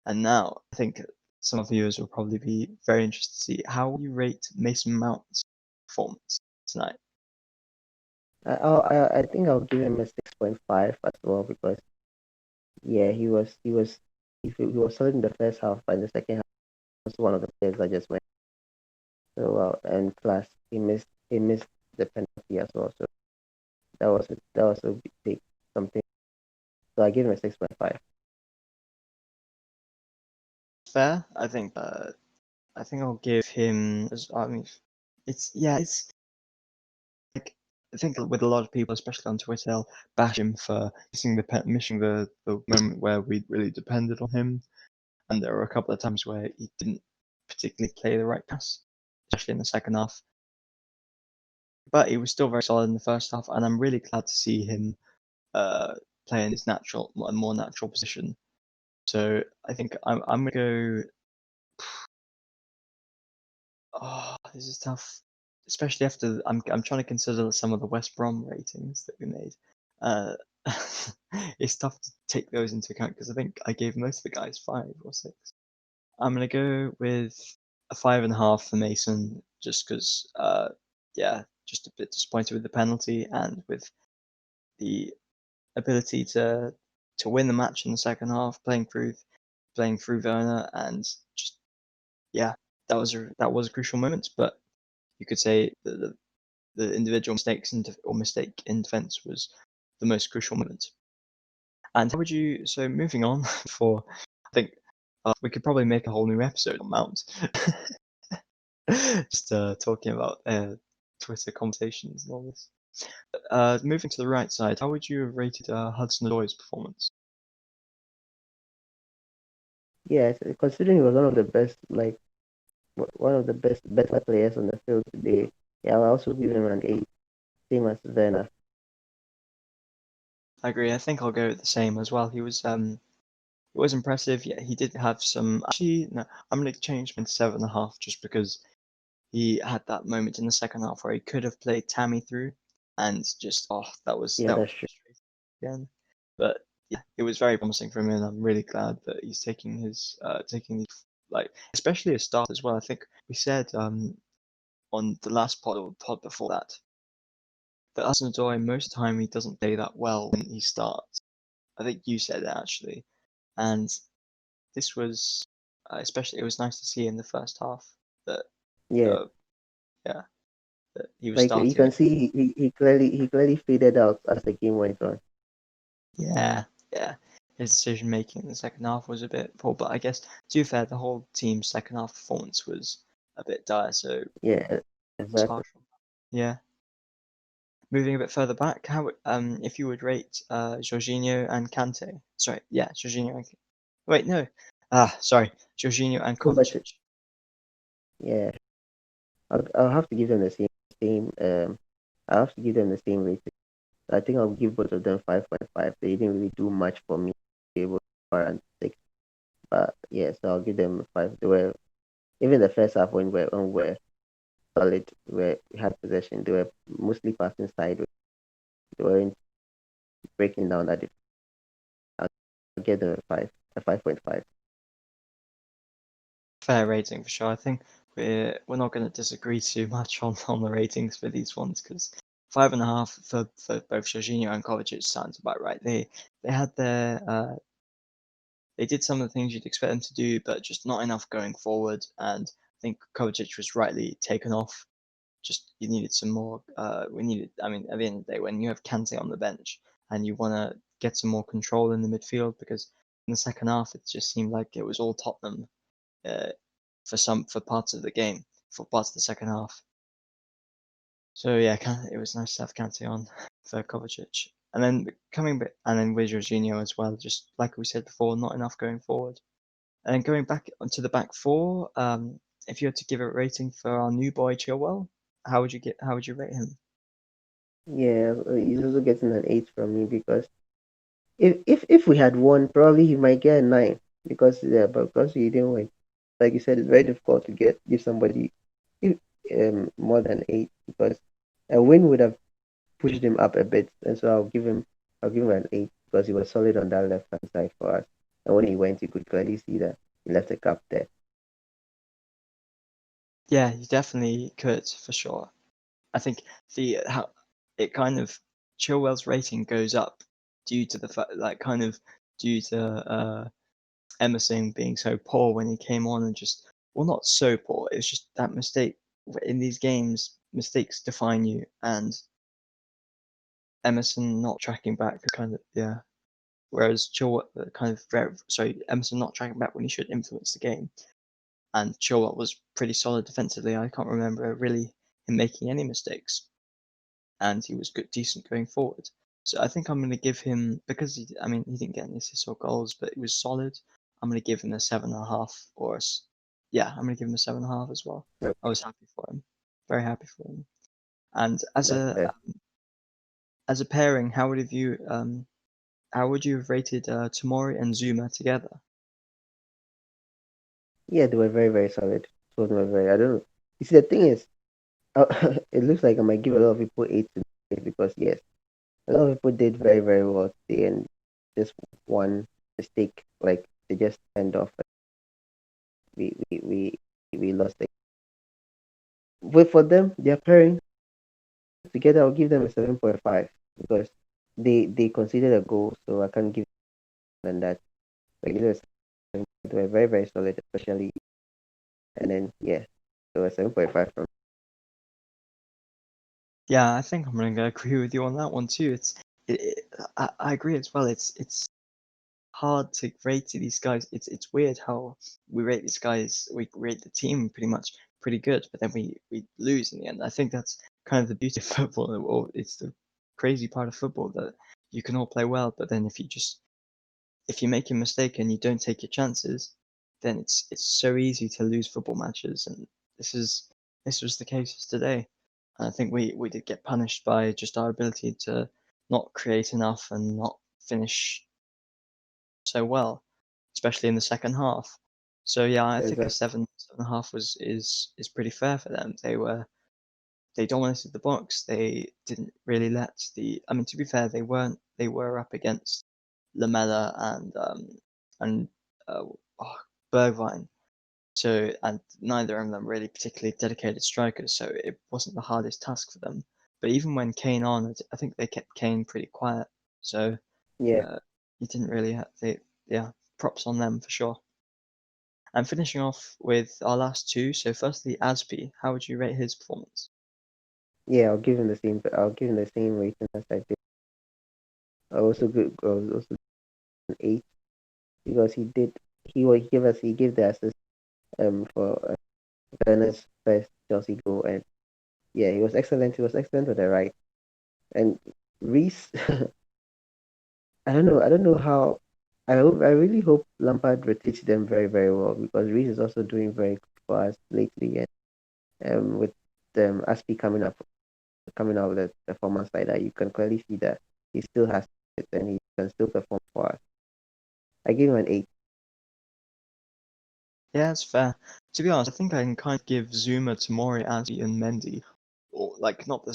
And now I think some of the viewers will probably be very interested to see how you rate Mason Mount's performance tonight.
I think I'll give him a 6.5 as well because yeah, he was solid in the first half, but in the second half was one of the players that just went so well, and plus he missed the penalty as well, so that was a big something. So I give him a 6.5.
Fair, I think. I think I'll give him. I mean, it's like I think with a lot of people, especially on Twitter, they'll bash him for missing the moment where we really depended on him, and there were a couple of times where he didn't particularly play the right pass, especially in the second half. But he was still very solid in the first half, and I'm really glad to see him play in his more natural position. So I think I'm gonna go. Oh, this is tough, especially after I'm trying to consider some of the West Brom ratings that we made. Uh, it's tough to take those into account because I think I gave most of the guys 5 or 6. I'm gonna go with a 5.5 for Mason, just because, just a bit disappointed with the penalty and with the ability to win the match in the second half, playing through Werner, and just that was a crucial moment. But you could say that the individual mistake in defence was the most crucial moment. And how would you? So moving on, I think we could probably make a whole new episode on Mount. Just talking about Twitter conversations and all this. Moving to the right side, how would you have rated Hudson-Odoi's performance?
Yeah, considering he was one of the best, better players on the field today, yeah, I'll also give him an 8, same as Werner.
I agree. I think I'll go with the same as well. He was impressive. Yeah, he did have some. Actually, no, I'm going to change him to 7.5 just because he had that moment in the second half where he could have played Tammy through, and just that was
Yeah, that's true.
frustrating again. But yeah, it was very promising for him, and I'm really glad that he's taking his especially a start as well. I think we said on the last pod or the pod before that Hudson-Odoi most of the time he doesn't play that well when he starts. I think you said it actually, and this was especially it was nice to see in the first half that
Yeah,
yeah that he was
like you
starting.
can see, he clearly faded out as the game went on.
Yeah, yeah. His decision making in the second half was a bit poor, but I guess to be fair, the whole team's second half performance was a bit dire, so
Yeah,
it's
exactly.
harsh. Yeah. Moving a bit further back, how if you would rate Jorginho and Kante? Sorry, yeah, Jorginho and wait, no. Sorry, Jorginho and
Kovacic.
Kovacic.
Yeah, I'll have to give them the same. I'll have to give them the same rating. I think I'll give both of them 5.5. They didn't really do much for me to be able to warrant 6. But yeah, so I'll give them 5. They were even the first half when we were solid, we had possession. They were mostly passing sideways. They weren't breaking down that. I'll give them a 5.5.
Fair rating for sure. I think we're not going to disagree too much on the ratings for these ones because 5.5 for both Jorginho and Kovacic sounds about right. They had they did some of the things you'd expect them to do, but just not enough going forward. And I think Kovacic was rightly taken off. Just you needed some more. We needed. I mean, at the end of the day, when you have Kante on the bench and you want to get some more control in the midfield, because in the second half it just seemed like it was all Tottenham uh, for parts of the game, for parts of the second half. So yeah, it was nice to have Kante on for Kovacic, and then and then with Jorginho as well. Just like we said before, not enough going forward. And then going back onto the back four, if you had to give a rating for our new boy Chilwell, how would you rate him?
Yeah, he's also getting an 8 from me because if we had won, probably he might get a 9 but because he didn't win, like you said, it's very difficult to give somebody more than 8 because a win would have pushed him up a bit, and so I'll give him an 8 because he was solid on that left hand side for us, and when he went, you could clearly see that he left a gap there.
Yeah, he definitely could for sure. I think the how it kind of Chilwell's rating goes up due to the fact due to Emerson being so poor when he came on and just not so poor. It's just that mistake in these games. Mistakes define you, and Emerson not tracking back kind of yeah. Whereas Chilwell Emerson not tracking back when he should influence the game, and Chilwell was pretty solid defensively. I can't remember really him making any mistakes, and he was decent going forward. So I think I'm going to give him because he didn't get any assists or goals, but it was solid. I'm going to give him a 7.5 yeah, I'm going to give him a 7.5 as well. I was happy for him, very happy for him. And
That's fair.
as a pairing, how would you have rated Tomori and Zuma together?
Yeah, they were very, very solid. Both were very. I don't know. You see, the thing is, it looks like I might give a lot of people 8 today because yes, a lot of people did very, very well today, and just one mistake, like they just end off. We we we we lost it. But for them, their pairing together, I'll give them a 7.5 because they considered a goal, so I can't give them that. Like it was, they were very, very solid, especially, and then yeah, so a 7.5 from.
Yeah, I think I'm going to agree with you on that one too. I agree as well. It's hard to rate these guys. It's weird how we rate these guys. We rate the team pretty much pretty good, but then we lose in the end. I think that's kind of the beauty of football. Or it's the crazy part of football that you can all play well, but then if you make a mistake and you don't take your chances, then it's so easy to lose football matches, and this was the case today. And I think we did get punished by just our ability to not create enough and not finish so well, especially in the second half. So yeah, I think a
Exactly.
7.5 is pretty fair for them. They dominated the box. They didn't really let the. I mean, to be fair, they were up against Lamella and uh, oh, Bergwijn. So and neither of them really particularly dedicated strikers. So it wasn't the hardest task for them. But even when Kane on, I think they kept Kane pretty quiet. So
Yeah.
you didn't really have they yeah props on them for sure. And finishing off with our last two. So firstly, Aspi, how would you rate his performance?
Yeah, I'll give him the same. I'll give him the same rating as I did. I also good. I was also an 8 because he did. He gave the assist for Ernest's first Chelsea goal, and yeah, he was excellent. He was excellent with the right. And Reese, I don't know how. I really hope Lampard rotates them very, very well because Reese is also doing very good for us lately, and with Aspi coming out with a performance like that, you can clearly see that he still has it and he can still perform for us. I give him an 8.
Yeah, it's fair. To be honest, I think I can kind of give Zuma, Tomori, Aspi, and Mendy, or like not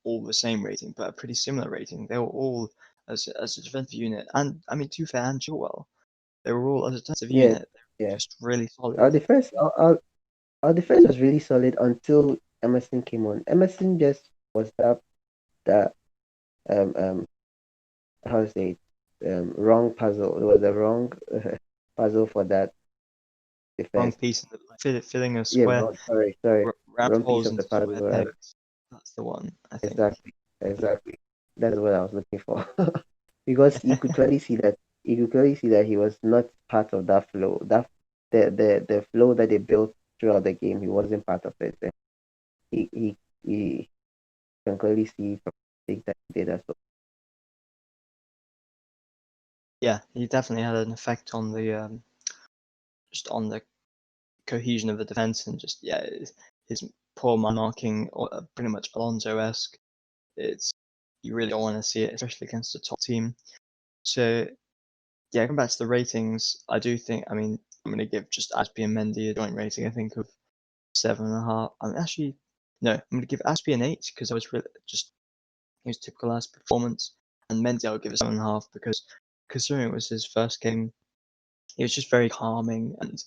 all the same rating, but a pretty similar rating. They were all as a defensive unit, and I mean, to be fair, and Chilwell, they were all as a defensive
Yeah,
unit. They were
yeah.
just really
Our
solid.
defense, our defense was really solid until Emerson came on. Emerson just was that um um how to say it, wrong puzzle. It was the wrong puzzle for that
Wrong
defense.
piece in the filling a
Yeah,
square,
sorry,
round
wrong piece
holes
of the
into
puzzle.
square pegs. That's the one, I think.
Exactly. That's what I was looking for. Because you could clearly see that he was not part of that flow. That the flow that they built throughout the game, he wasn't part of it. And he can clearly see from the things that he did as well.
Yeah, he definitely had an effect on the just on the cohesion of the defense and just yeah, his poor man marking, pretty much Alonso-esque. It's you really don't want to see it, especially against a top team. So yeah, going back to the ratings, I do think. I mean, I'm going to give just Aspie and Mendy a joint rating. I think of 7.5. I mean, actually, no, I'm going to give Aspie an 8 because I was really just his typical Aspie performance, and Mendy I'll give a 7.5 because considering it was his first game, he was just very calming and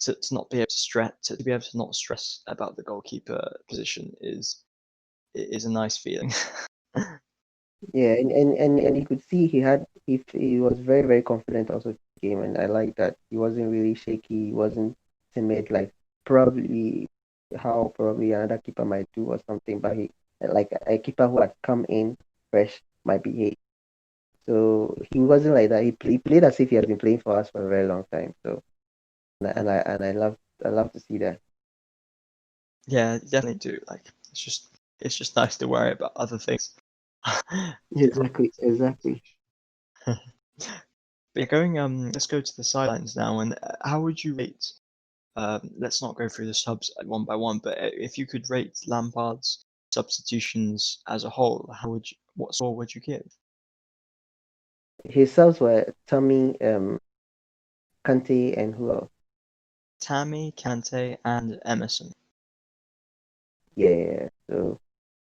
to not be able to stress to be able to not stress about the goalkeeper position is a nice feeling.
Yeah, and you could see he was very, very confident also in the game, and I like that he wasn't really shaky, he wasn't timid like probably how probably another keeper might do or something, but he like a keeper who had come in fresh might behave. So he wasn't like that. He played as if he has been playing for us for a very long time. So I love to see that.
Yeah, you definitely do. Like it's just nice to worry about other things.
Exactly.
But yeah, going let's go to the sidelines now. And how would you rate? Let's not go through the subs one by one, but if you could rate Lampard's substitutions as a whole, what score would you give?
His subs were Tommy, Kante, and who else?
Tammy, Kante, and Emerson.
Yeah. So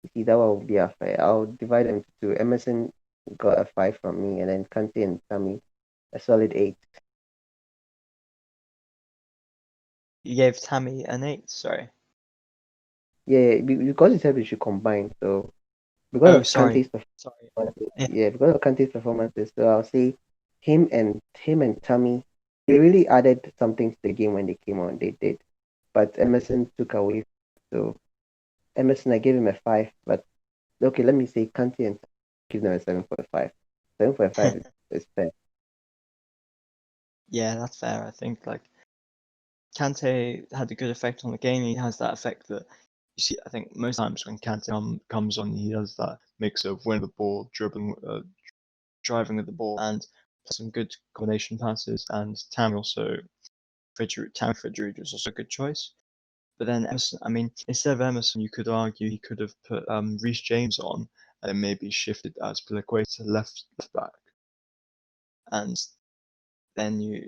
you see, that one would be a fair. I'll divide them into two. Emerson got a 5 from me, and then Kante and Tommy a solid 8.
You gave Tammy an 8. Sorry.
Yeah, because he said we should combine. So because
Oh,
of
sorry.
Kante's
Sorry.
performances,
Yeah.
yeah, because of Kante's performances, so I'll say him and Tommy, they really added something to the game when they came on. They did, but Emerson took away. So Emerson, I gave him a 5, but okay, let me say Kante and give them a 7.5. 7.5 is fair.
Yeah, that's fair. I think like Kante had a good effect on the game. He has that effect that you see, I think most times when Kante comes on, he does that mix of winning the ball, dribbling, driving with the ball, and some good combination passes. And Tammy Fridgeroot was also a good choice. But then Emerson, I mean, instead of Emerson, you could argue he could have put Reece James on and then maybe shifted Azpilicueta to left back. And then you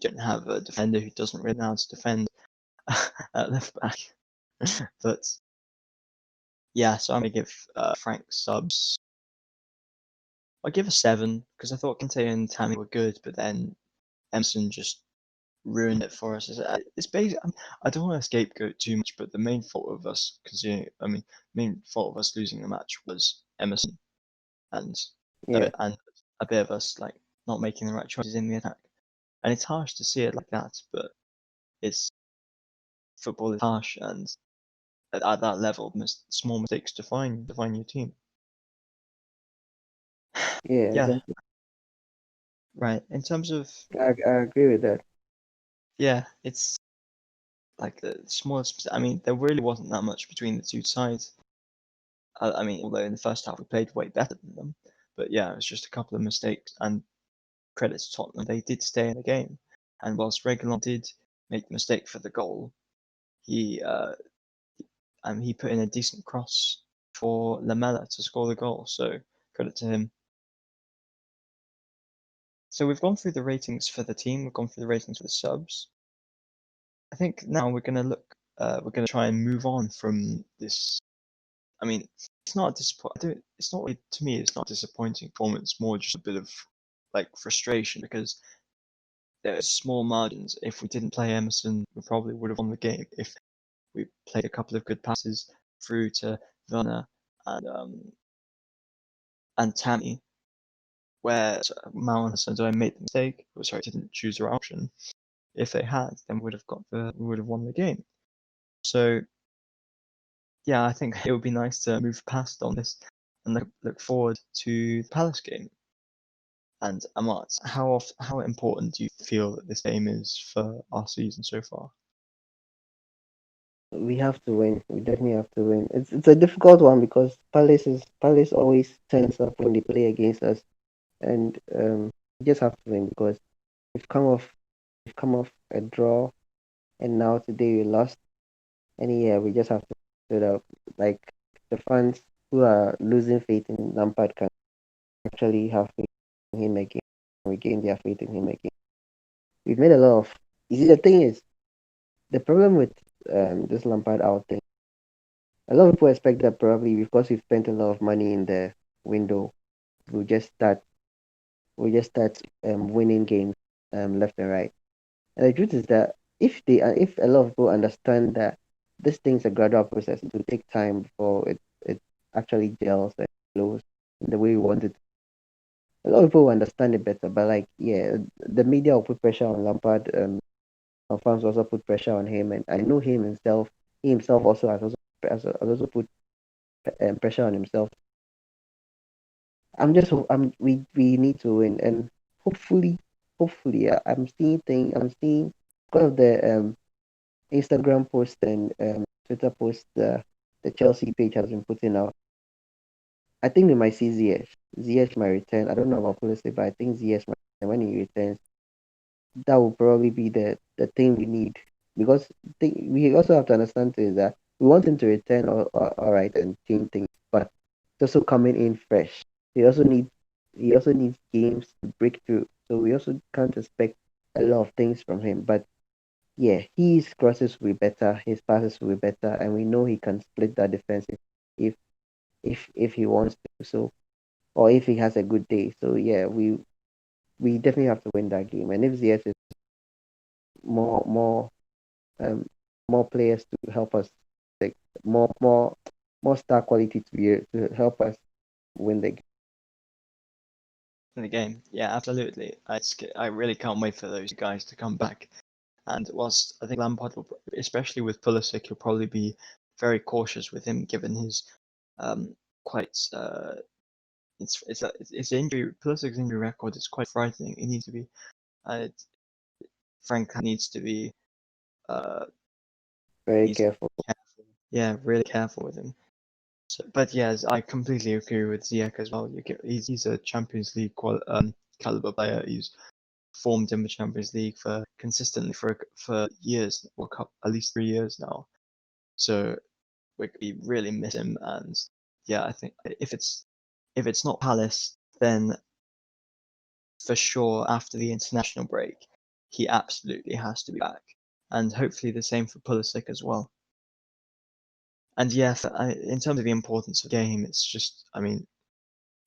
don't have a defender who doesn't really know how to defend at left back. But yeah, so I'm gonna give Frank subs. I'll give a 7 because I thought Kante and Tammy were good, but then Emerson just ruined it for us. It's basically, I don't want to scapegoat too much, but the main fault of us losing the match was Emerson and
Yeah,
a bit of us like not making the right choices in the attack. And it's harsh to see it like that, but it's football is harsh, and at that level, small mistakes define your team.
yeah,
Yeah,
exactly.
right. In terms of
I agree with that.
it's like the smallest. I mean, there really wasn't that much between the two sides. I mean, although in the first half we played way better than them, but yeah, it was just a couple of mistakes. And credit to Tottenham, they did stay in the game. And whilst Reguilon did make the mistake for the goal, he he put in a decent cross for Lamela to score the goal. So credit to him. So we've gone through the ratings for the team. We've gone through the ratings for the subs. I think now we're gonna look. We're gonna try and move on from this. I mean, it's not disappointing. It's not really, to me. It's not disappointing performance. More just a bit of like frustration because there are small margins. If we didn't play Emerson, we probably would have won the game. If we played a couple of good passes through to Werner and Tammy, where Mount and Sandoy made the mistake. Didn't choose their option. If they had, then we would have won the game. So yeah, I think it would be nice to move past on this and look forward to the Palace game. And Amart, how important do you feel that this game is for our season so far?
We have to win. We definitely have to win. It's a difficult one because Palace always turns up when they play against us, and we just have to win because we've come off a draw, and now today we lost. And yeah, we just have to put up like the fans who are losing faith in Lampard can actually have faith in him again, regain their faith in him again. We've made a lot of. You see, the thing is, the problem with this Lampard out thing, a lot of people expect that probably because we've spent a lot of money in the window, we'll just start winning games left and right. And the truth is that if a lot of people understand that this thing's a gradual process, it will take time before it actually gels and flows the way we want it. A lot of people will understand it better, but like yeah, the media will put pressure on Lampard. Our fans also put pressure on him, and I know he himself also has also put pressure on himself. We need to win, and hopefully, I'm seeing because of the Instagram post and Twitter post the Chelsea page has been putting out. I think we might see Ziyech. Ziyech might return. I don't know about Pulisic, but I think Ziyech might return. When he returns, that will probably be the thing we need because we also have to understand too is that we want him to return all right and change things, but it's also coming in fresh. He also needs games to break through. So we also can't expect a lot of things from him. But yeah, his crosses will be better, his passes will be better, and we know he can split that defense if if he wants to. So or if he has a good day. So yeah, we definitely have to win that game. And if ZS is more um more players to help us, like more star quality to help us win the game.
In the game, yeah, absolutely. I really can't wait for those guys to come back. And whilst I think Lampard will, especially with Pulisic, he'll probably be very cautious with him, given his quite it's injury. Pulisic's injury record is quite frightening. He needs to be Frank needs to be uh
Very
needs to
careful.
be careful. really careful with him. So, but yes, I completely agree with Ziyech as well. He's a Champions League caliber player. He's formed in the Champions League consistently for years, or at least 3 years now. So we really miss him, and yeah, I think if it's not Palace, then for sure after the international break, he absolutely has to be back, and hopefully the same for Pulisic as well. And yeah, in terms of the importance of the game, it's just, I mean,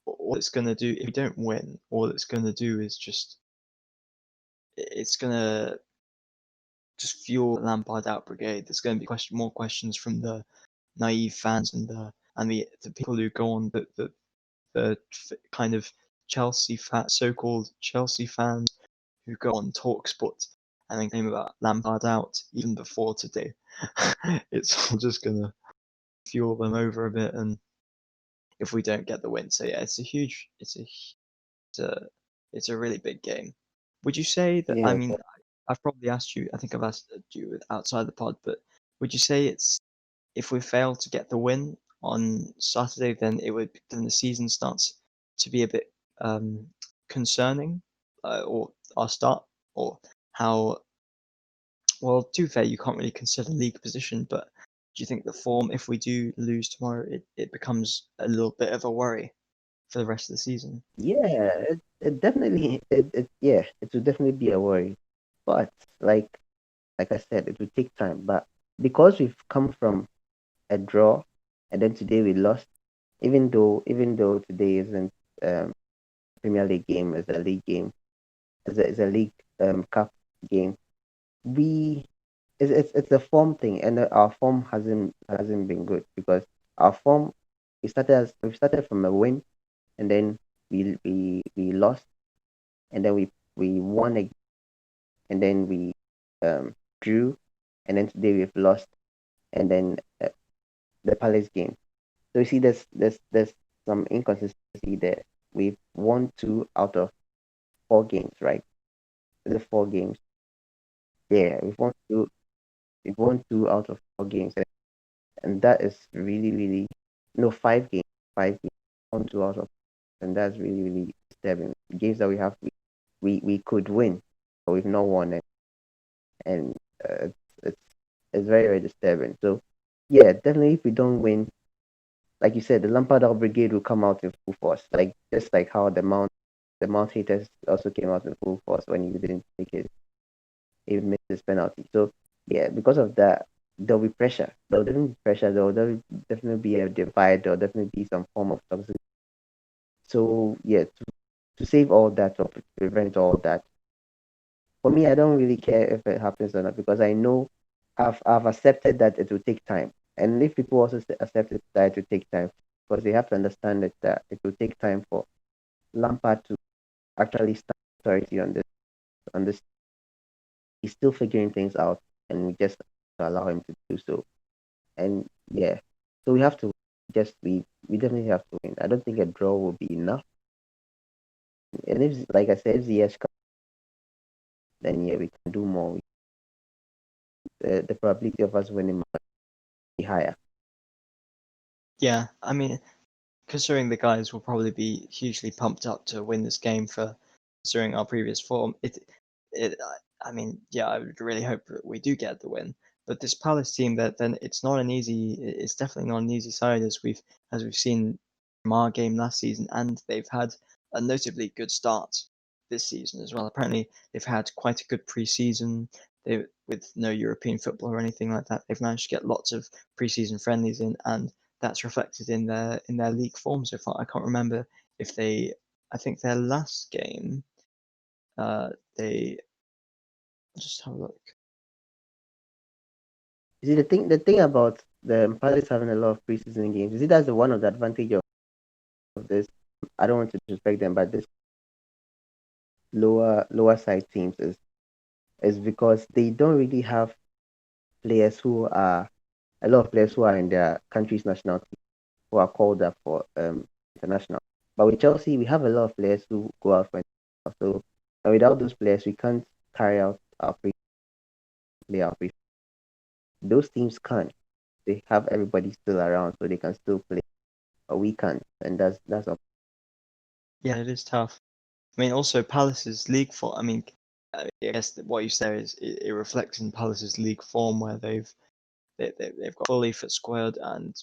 all it's going to do, if we don't win, all it's going to do is it's going to just fuel Lampard out brigade. There's going to be more questions from the naive fans and the people who go on the kind of so-called Chelsea fans who go on TalkSport and then claim about Lampard out even before today. It's all just going to fuel them over a bit, and if we don't get the win, so yeah, it's a really big game. Would you say that? I
Yeah,
mean, I've probably asked you. I think I've asked you outside the pod, but would you say it's if we fail to get the win on Saturday, then the season starts to be a bit concerning, or our start, or how? Well, to be fair, you can't really consider league position, but do you think the form, if we do lose tomorrow, it becomes a little bit of a worry for the rest of the season?
yeah, it definitely, yeah, it would definitely be a worry. But like I said, it would take time. But because we've come from a draw, and then today we lost, even though today isn't Premier League game, it's a league game, it's a league cup game. We it's a form thing, and our form hasn't been good because our form we started from a win, and then we lost, and then we won again, and then we drew, and then today we've lost, and then the Palace game. So you see, there's some inconsistency there. We've won 2 out of 4 games, right? The 4 games. Yeah, we've won 2 out of 4 games, and that is really no 5 games, 5 games, 1 2 out of, and that's really disturbing. Games that we could win, but we've not won it, and it's it's very disturbing. So yeah, definitely if we don't win, like you said, the Lampard brigade will come out in full force, like just like how the Mount haters also came out in full force when you didn't take it, even missed this penalty. So yeah, because of that, there'll be pressure. There'll definitely be pressure. There'll definitely be a divide. There'll definitely be some form of toxic. So yeah, to save all that or prevent all that, for me, I don't really care if it happens or not because I know I've accepted that it will take time. And if people also accept it, that it will take time, because they have to understand that it will take time for Lampard to actually start authority on this. He's still figuring things out, and we just allow him to do so. And yeah, so we have to we definitely have to win. I don't think a draw will be enough. And if, like I said, if Ziyech comes, then yeah, we can do more. The probability of us winning might be higher.
Yeah, I mean, considering the guys will probably be hugely pumped up to win this game for considering our previous form, I mean, yeah, I would really hope that we do get the win. But this Palace team, that then it's definitely not an easy side as we've seen from our game last season, and they've had a notably good start this season as well. Apparently, they've had quite a good pre-season. With no European football or anything like that, they've managed to get lots of pre-season friendlies in, and that's reflected in their league form so far. I can't remember if I think their last game, they just have a look.
You see, the thing about the Palace having a lot of preseason games, you see, that's one of the advantage of this. I don't want to disrespect them, but this lower side teams is because they don't really have players who are a lot of players who are in their country's national team who are called up for international. But with Chelsea, we have a lot of players who go out for international. So and without those players, we can't carry out our play. Those teams can. they have everybody still around, so they can still play, but we can't, and that's a
Yeah, it is tough. I mean, also Palace's league form. I mean, I guess that what you say is it reflects in Palace's league form, where they've got fully fit squad and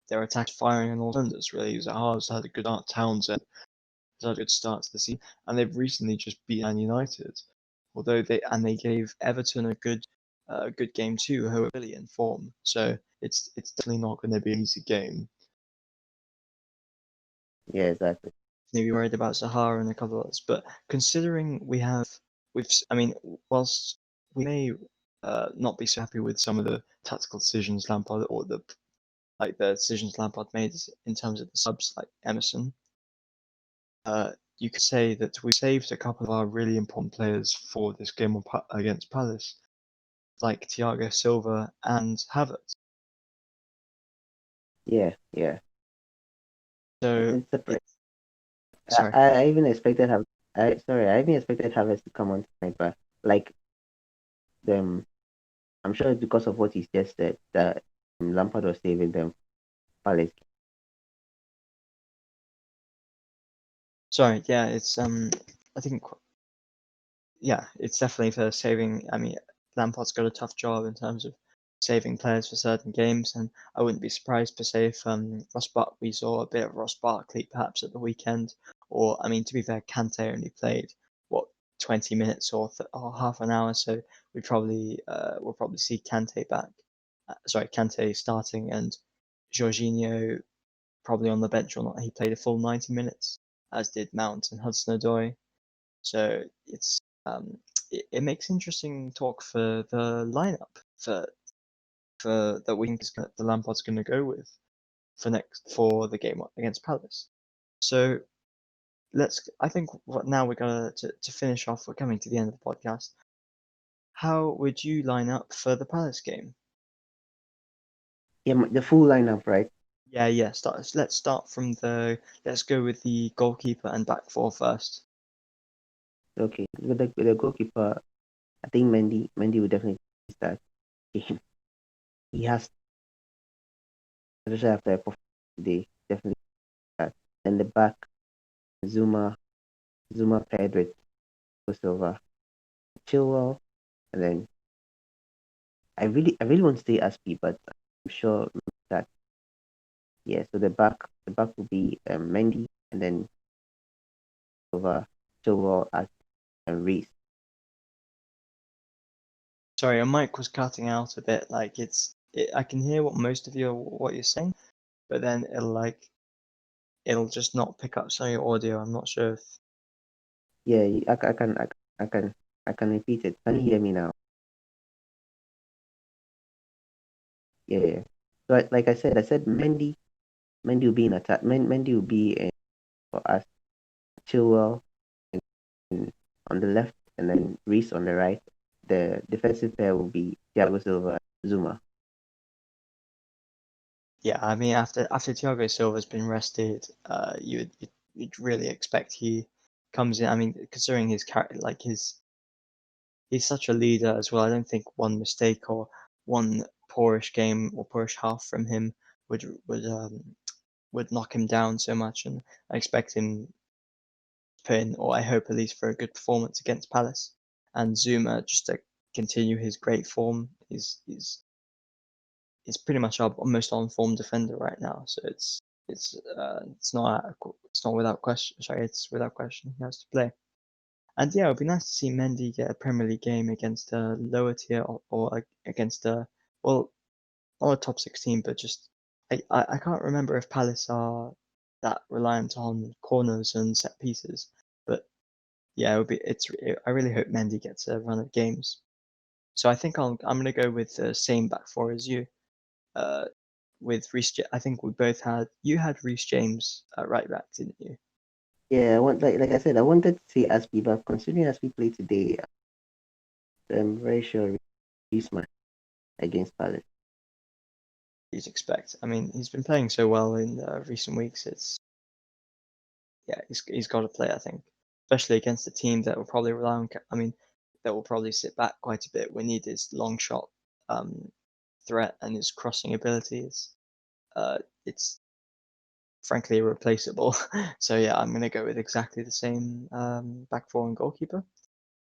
their attack's firing on all cylinders. Really, Zaha's had a good start. Townsend has had a good start to the season, and they've recently just beaten Man United. Although they gave Everton a good game too, who are really in form. So it's definitely not going to be an easy game.
yeah, exactly.
Maybe worried about Sahara and a couple of others, but considering I mean, whilst we may not be so happy with some of the tactical decisions Lampard or the decisions Lampard made in terms of the subs like Emerson, you could say that we saved a couple of our really important players for this game against Palace, like Thiago Silva and Havertz.
Yeah.
So
It's surprising.
sorry.
I even expected I even expected Havertz to come on tonight, but like them, I'm sure it's because of what he just said that Lampard was saving them. Palace.
Sorry, yeah, it's I think yeah, it's definitely for saving. I mean, Lampard's got a tough job in terms of saving players for certain games, and I wouldn't be surprised per se if we saw a bit of Ross Barkley perhaps at the weekend. Or I mean, to be fair, Kante only played what 20 minutes or half an hour, so we'll probably see Kante back. Kante starting and Jorginho probably on the bench or not. He played a full 90 minutes, as did Mount and Hudson-Odoi. So it makes interesting talk for the lineup for that we think the Lampard's going to go with for the game against Palace. So I think now we're gonna to finish off. We're coming to the end of the podcast. How would you line up for the Palace game?
Yeah, the full lineup, right?
Yeah. Let's start from let's go with the goalkeeper and back four first.
Okay, with the goalkeeper, I think Mendy will definitely start. He has, especially after a performance today, definitely start. And the back, Zuma paired with Silva, Chilwell, and then I really want to say Aspi, but I'm sure that yeah. So the back will be Mendy, and then Silva, Chilwell, and Reese.
Sorry, your mic was cutting out a bit. I can hear most of what you're saying, but then it'll just not pick up some of your audio. I'm not sure if
Yeah, I can repeat it. Can you hear me now? Yeah. So like I said Mendy will be in attack. Mendy will be in for us. Chilwell on the left, and then Reese on the right. The defensive pair will be Thiago Silva, Zuma.
yeah. I mean, after Thiago Silva's been rested, you'd really expect he comes in. I mean, considering his character, he's such a leader as well. I don't think one mistake or one poorish game or poorish half from him would knock him down so much, and I expect him to put in, or I hope at least for a good performance against Palace. And Zuma just to continue his great form. He's pretty much our most on form defender right now. So it's not without question. Sorry, it's without question he has to play. And yeah, it would be nice to see Mendy get a Premier League game against a lower tier or against well, not a top 16, but just I can't remember if Palace are that reliant on corners and set pieces. But yeah, I really hope Mendy gets a run of games. So I think I'm gonna go with the same back four as you. Uh, with I think you had Reece James at right back, didn't you?
Yeah, I want like I said, I wanted to say Aspi, but considering Aspi played today, I'm very sure Reese might against Palace.
You'd expect. I mean, he's been playing so well in recent weeks. He's got to play. I think, especially against a team that will probably rely on. I mean, that will probably sit back quite a bit. We need his long shot threat and his crossing abilities, it's frankly irreplaceable. So yeah, I'm going to go with exactly the same back four and goalkeeper.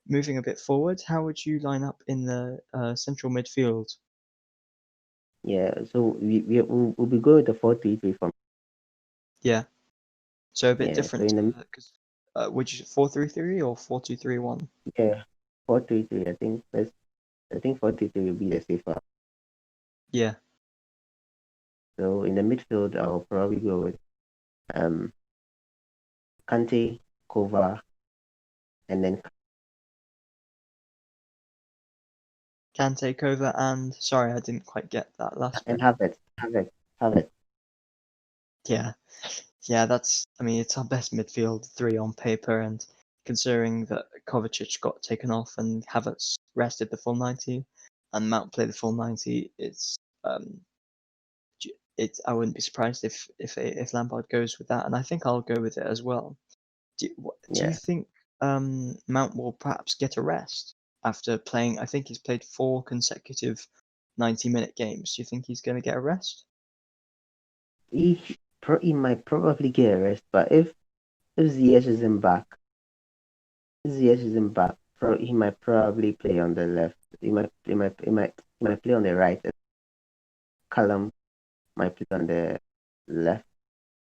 Moving a bit forward, how would you line up in the central midfield?
Yeah, so we'll be going with the 4-3-3 from.
Yeah, so a bit
Yeah, so
different
in the
because would you 4-3-3 or 4-2-3-1?
yeah 4-3-3, I think 4-3-3 will be the safer.
Yeah,
So in the midfield, I'll probably go with Kante, Kova, and then
Kante, Kova, and sorry, I didn't quite get that last bit.
Havertz.
Yeah, yeah, that's. I mean, it's our best midfield three on paper, and considering that Kovacic got taken off and Havertz rested the full 90, and Mount played the full 90, it's. I wouldn't be surprised if Lampard goes with that, and I think I'll go with it as well. Do you
Yeah,
think Mount will perhaps get a rest after playing? I think he's played four consecutive 90-minute games. Do you think he's going to get a rest?
he might probably get a rest, but if Ziyech isn't back, he might probably play on the left. He might play on the right. Callum might play on the left,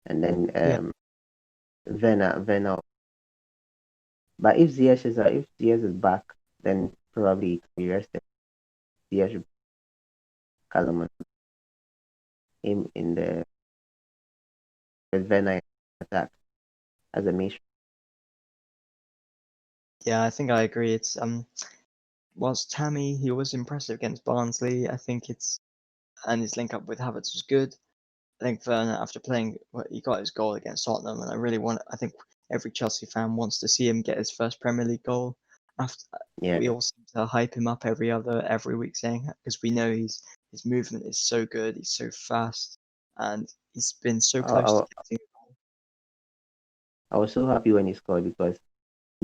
and then
Yeah.
Werner. But if Ziyech is back, then probably it will be rested. Ziyech, Callum, him in the with Werner attack as a main.
Yeah, I think I agree. It's whilst Tammy, he was impressive against Barnsley. I think and his link up with Havertz was good. I think Werner, after playing, well, he got his goal against Tottenham, and I think every Chelsea fan wants to see him get his first Premier League goal. After
Yeah.
we all seem to hype him up every week, saying because we know his movement is so good, he's so fast, and he's been so close to getting a goal.
I was so happy when he scored because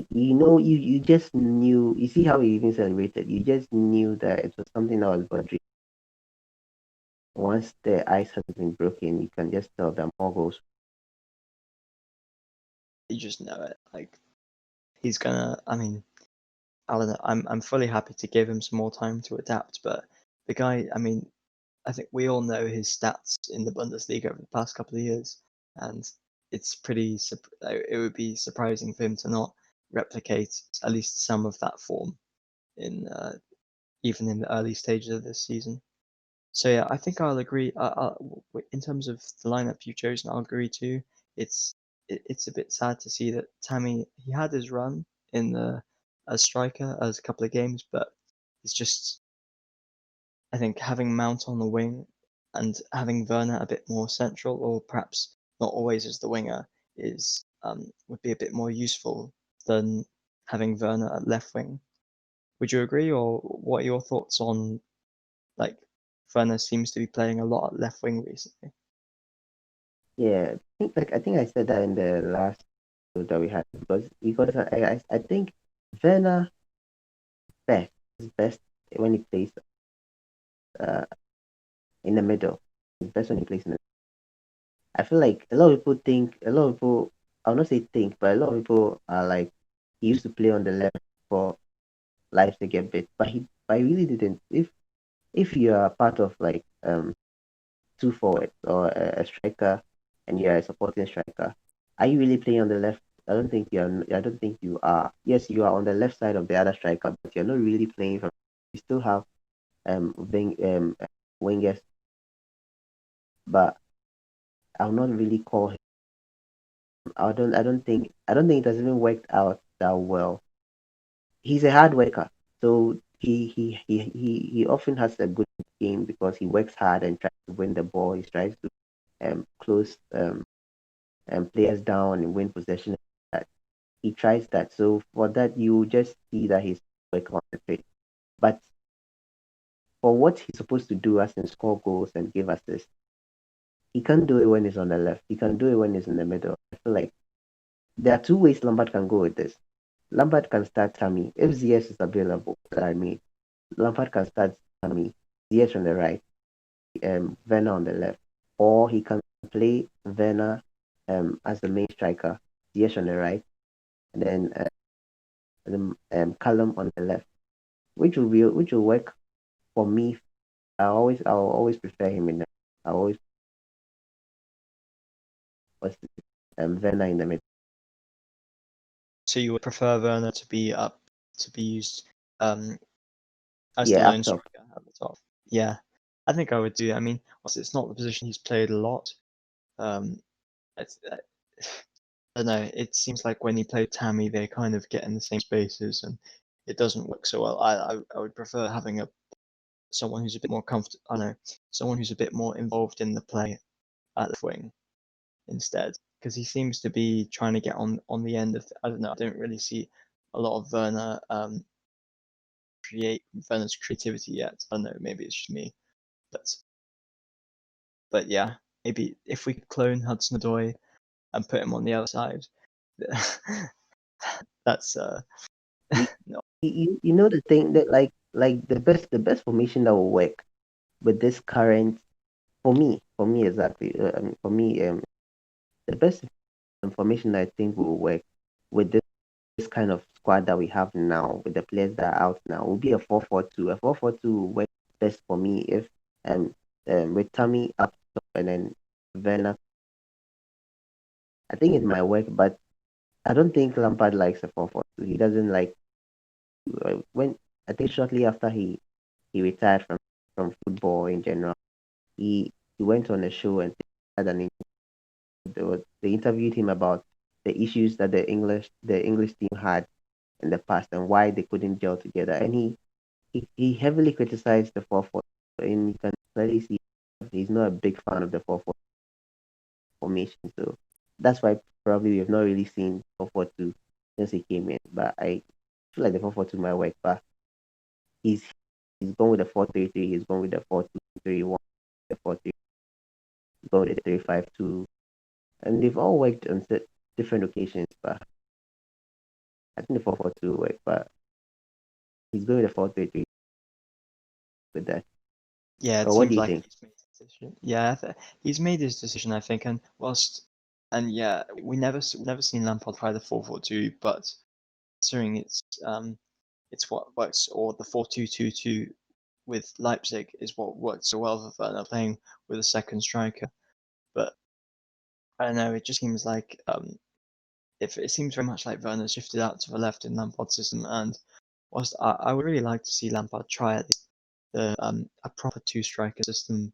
you just knew. You see how he even celebrated. You just knew that it was something that was bothering. Once the ice has been broken, you can just tell that more goals.
You just know it. Like he's gonna. I mean, I don't know. I'm fully happy to give him some more time to adapt, but the guy. I mean, I think we all know his stats in the Bundesliga over the past couple of years, and it's pretty. It would be surprising for him to not replicate at least some of that form in even in the early stages of this season. So yeah, I think I'll agree. In terms of the lineup you've chosen, I'll agree too. It's it's a bit sad to see that Tammy he had his run in the as striker as a couple of games, but it's just I think having Mount on the wing and having Werner a bit more central, or perhaps not always as the winger, is would be a bit more useful than having Werner at left wing. Would you agree, or what are your thoughts on like Werner seems to be playing a lot at left wing recently?
Yeah, I think I said that in the last episode that we had because I think Werner is best when he plays uh in the middle. He's best when he plays in the. I feel like a lot of people I'll not say think, but a lot of people are like he used to play on the left for life to get bit, but he really didn't. If you are part of like two forwards or a striker and you're a supporting striker, are you really playing on the left? I don't think you are. I don't think you are. Yes, you are on the left side of the other striker, but you're not really playing from. You still have wingers, but I'll not really call him. I don't think it has even worked out that well. He's a hard worker, so he often has a good game because he works hard and tries to win the ball. He tries to close players down and win possession. He tries that. So for that, you just see that he's working on the pitch. But for what he's supposed to do, as in score goals and give assists, he can't do it when he's on the left. He can do it when he's in the middle. I feel like there are two ways Lampard can go with this. Lampard can start Tammy if Ziyech is available. I mean, Lampard can start Tammy, Ziyech on the right, Werner on the left, or he can play Werner as the main striker, Ziyech on the right, and then Callum on the left, which will work for me. I'll always prefer him in the. I always was Werner in the middle.
So you would prefer Werner to be used as
Yeah,
the lone
up top.
striker at the top? Yeah, I think I would do. I mean, it's not the position he's played a lot. It's, I don't know. It seems like when he played Tammy, they kind of get in the same spaces, and it doesn't work so well. I would prefer having someone who's a bit more comfortable. I don't know, someone who's a bit more involved in the play at the wing instead, because he seems to be trying to get on the end of. I don't know. I don't really see a lot of Werner's creativity yet. I don't know. Maybe it's just me, but yeah, maybe if we could clone Hudson-Odoi and put him on the other side, that's no.
You know the thing that like the best formation that will work with this current for me exactly for me the best formation I think will work with this kind of squad that we have now with the players that are out now will be a 4-4-2. A 4-4-2 will work best for me if with Tammy up top and then Werner. I think it might work, but I don't think Lampard likes a 4-4-2. He doesn't like when I think shortly after he retired from football in general, he went on a show and had an they interviewed him about the issues that the English team had in the past and why they couldn't gel together. And he heavily criticized the 4-4, and you can clearly see he's not a big fan of the 4-4 formation. So that's why probably we have not really seen 4-4-2 since he came in. But I feel like the 4-4-2 might work. But he's going with the 4-3-3. He's going with the 4-2-3-1. The 4-3. He's going with the 3-5-2. And they've all worked on different occasions. But I think the 4-4-2 will work. But he's going with the 4-3-3 with that.
Yeah, it
So what do
seems
you
like
think?
he's made his decision. Yeah, he's made his decision, I think, and yeah, we never seen Lampard try the 4-4-2, but considering it's what works, or the 4-2-2-2 with Leipzig is what worked so well for Werner playing with a second striker. But I don't know, it just seems like it seems very much like Werner shifted out to the left in Lampard's system, and whilst I would really like to see Lampard try at least a proper two striker system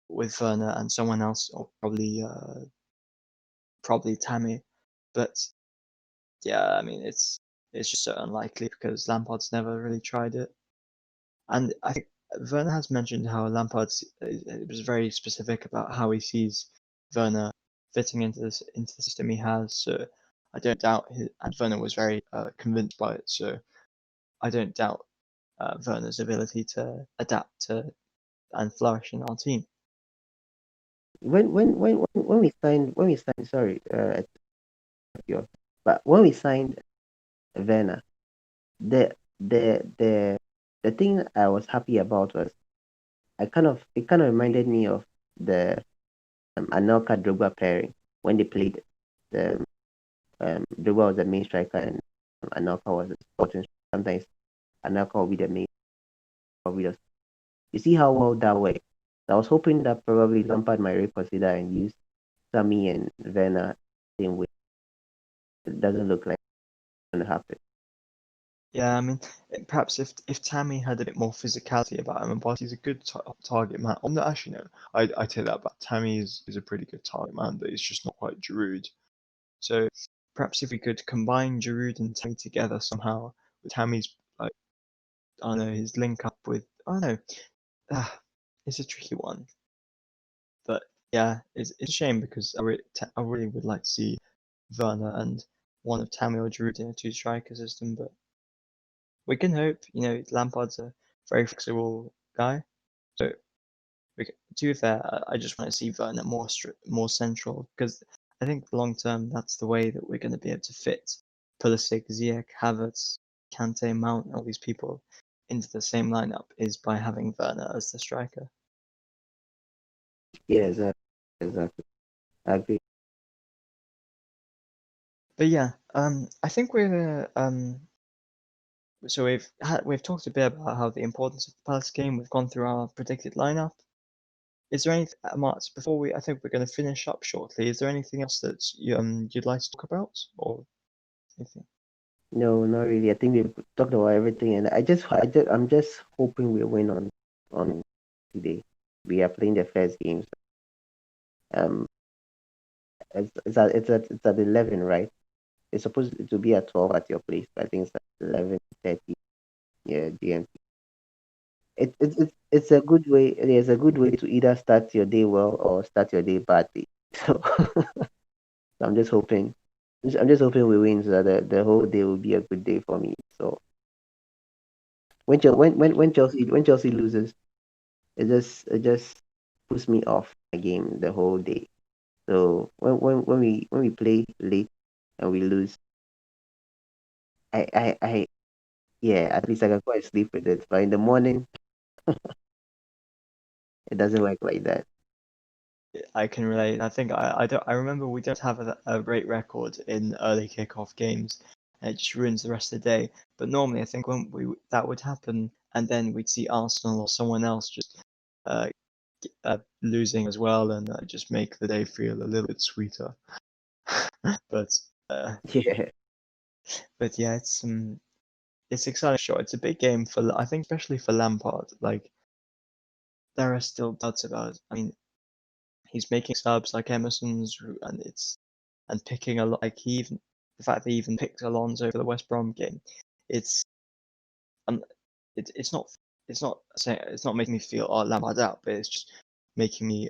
with Werner and someone else, or probably Tammy. But yeah, I mean it's just so unlikely because Lampard's never really tried it. And I think Werner has mentioned how Lampard was very specific about how he sees Werner fitting into the system he has. So I don't doubt and Werner was very convinced by it. So I don't doubt Werner's ability to adapt to and flourish in our team.
When we signed sorry but when we signed Werner, the the thing I was happy about was it kind of reminded me of the Anelka Drogba pairing when they played. The Drogba was the main striker and Anelka was the supporting. Sometimes Anelka will be the main. You see how well that worked. I was hoping that probably Lampard might reconsider and use Sammy and Werner same way. It doesn't look like it's going to happen.
Yeah, I mean, perhaps if Tammy had a bit more physicality about him, but he's a good target man. I'm not actually no, I take that back. Tammy is a pretty good target man, but he's just not quite Giroud. So perhaps if we could combine Giroud and Tammy together somehow, with Tammy's like I don't know his link up with I don't know, it's a tricky one. But yeah, it's a shame because I really would like to see Werner and one of Tammy or Giroud in a two striker system, but we can hope. Lampard's a very flexible guy, so to be fair, I just want to see Werner more central because I think long term that's the way that we're going to be able to fit Pulisic, Ziyech, Havertz, Kante, Mount, all these people into the same lineup is by having Werner as the striker.
Yeah, exactly. I agree.
But yeah, I think we're so we've talked a bit about how the importance of the Palace game. We've gone through our predicted lineup. Is there anything, Amart, before I think we're going to finish up shortly. Is there anything else that you'd like to talk about, or anything?
No, not really. I think we've talked about everything, and I'm just hoping we win on today. We are playing the first game. Um, it's at 11, right? It's supposed to be at 12 at your place, but I think it's at 11:30. Yeah, GMT. It's a good way. It's a good way to either start your day well or start your day badly. So I'm just hoping. I'm just hoping we win so that the whole day will be a good day for me. So when Chelsea loses, it just puts me off my game the whole day. So when we play late and we lose, I yeah, at least I can go and sleep with it. But in the morning, it doesn't work like that.
I can relate. I think I remember we don't have a great record in early kickoff games, and it just ruins the rest of the day. But normally, I think when that would happen, and then we'd see Arsenal or someone else just uh, losing as well, and just make the day feel a little bit sweeter. but uh,
Yeah,
but yeah, it's exciting. Sure, it's a big game for I think especially for Lampard. Like there are still doubts about it. I mean, he's making subs like Emerson's, and picking a lot. Like the fact that he even picked Alonso for the West Brom game, it's um, it's not making me feel Lampard's out, but it's just making me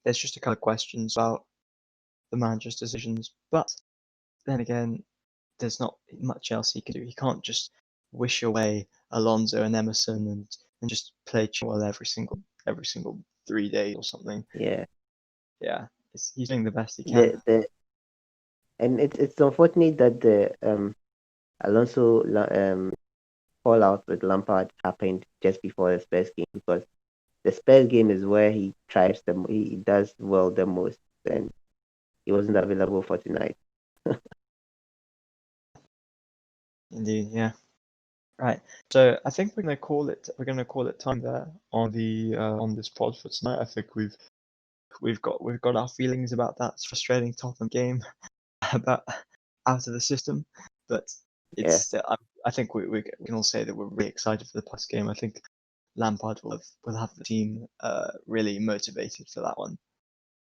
there's just a couple of questions about the manager's decisions. But then again, there's not much else he can do. He can't just wish away Alonso and Emerson and just play Chilwell every single 3 days or something.
yeah.
Yeah, he's doing the best he can.
The and it's unfortunate that the Alonso fallout with Lampard happened just before the Spurs game because the Spurs game is where he thrives he does well the most, and he wasn't available for tonight.
Indeed, yeah. Right. So I think we're gonna call it time there on this pod for tonight. I think we've got our feelings about that frustrating Tottenham game about out of the system, but
Yeah,
I think we can all say that we're really excited for the past game. I think Lampard will have the team really motivated for that one,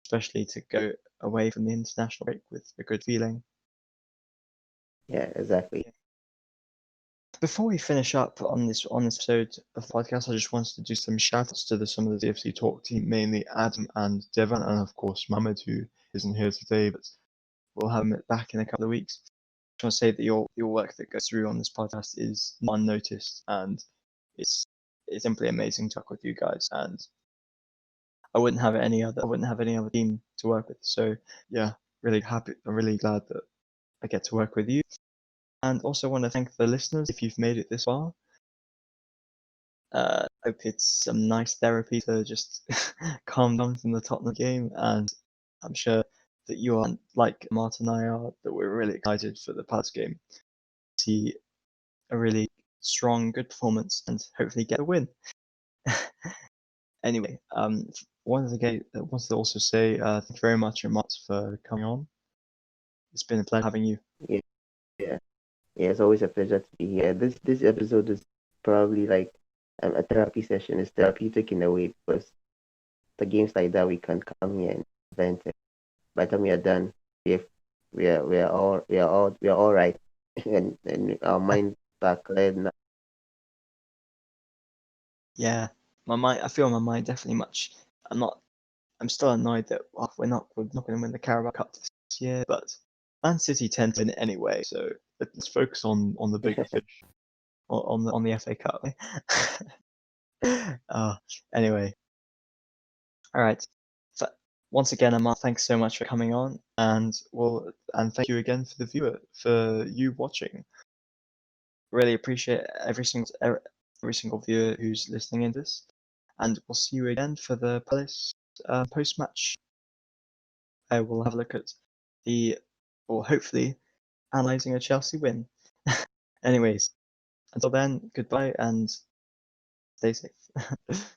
especially to go away from the international break with a good feeling.
yeah, exactly.
Before we finish up on this episode of the podcast, I just wanted to do some shout-outs to some of the CFC Talk team, mainly Adam and Devan, and of course Mohammed, who isn't here today, but we'll have him back in a couple of weeks. I just want to say that your work that goes through on this podcast is not unnoticed, and it's simply amazing to work with you guys, and I wouldn't have any other team to work with. So yeah, really happy. I'm really glad that I get to work with you, and also want to thank the listeners if you've made it this far. Hope it's some nice therapy to just calm down from the Tottenham game, and I'm sure that you are, like Martin and I are, that we're really excited for the Palace game. See a really strong, good performance, and hopefully get a win. Anyway, wanted to also say thank you very much, Amart, for coming on. It's been a pleasure having you.
Yeah, yeah, yeah. It's always a pleasure to be here. This episode is probably like a therapy session. It's therapeutic in a way because the games like that we can come here and vent. By the time we are done, we are all right, and our mind back cleared now.
Yeah, my mind. I feel my mind definitely much. I'm not. I'm still annoyed that we're not going to win the Carabao Cup this year, but Man City tend to win it anyway. So let's focus on the bigger fish, on the FA Cup. uh, anyway, all right. So, once again, Amar, thanks so much for coming on, and thank you again for the viewer for you watching. Really appreciate every single viewer who's listening in this. and we'll see you again for the Palace post-match. I will have a look at or hopefully, analysing a Chelsea win. Anyways, until then, goodbye and stay safe.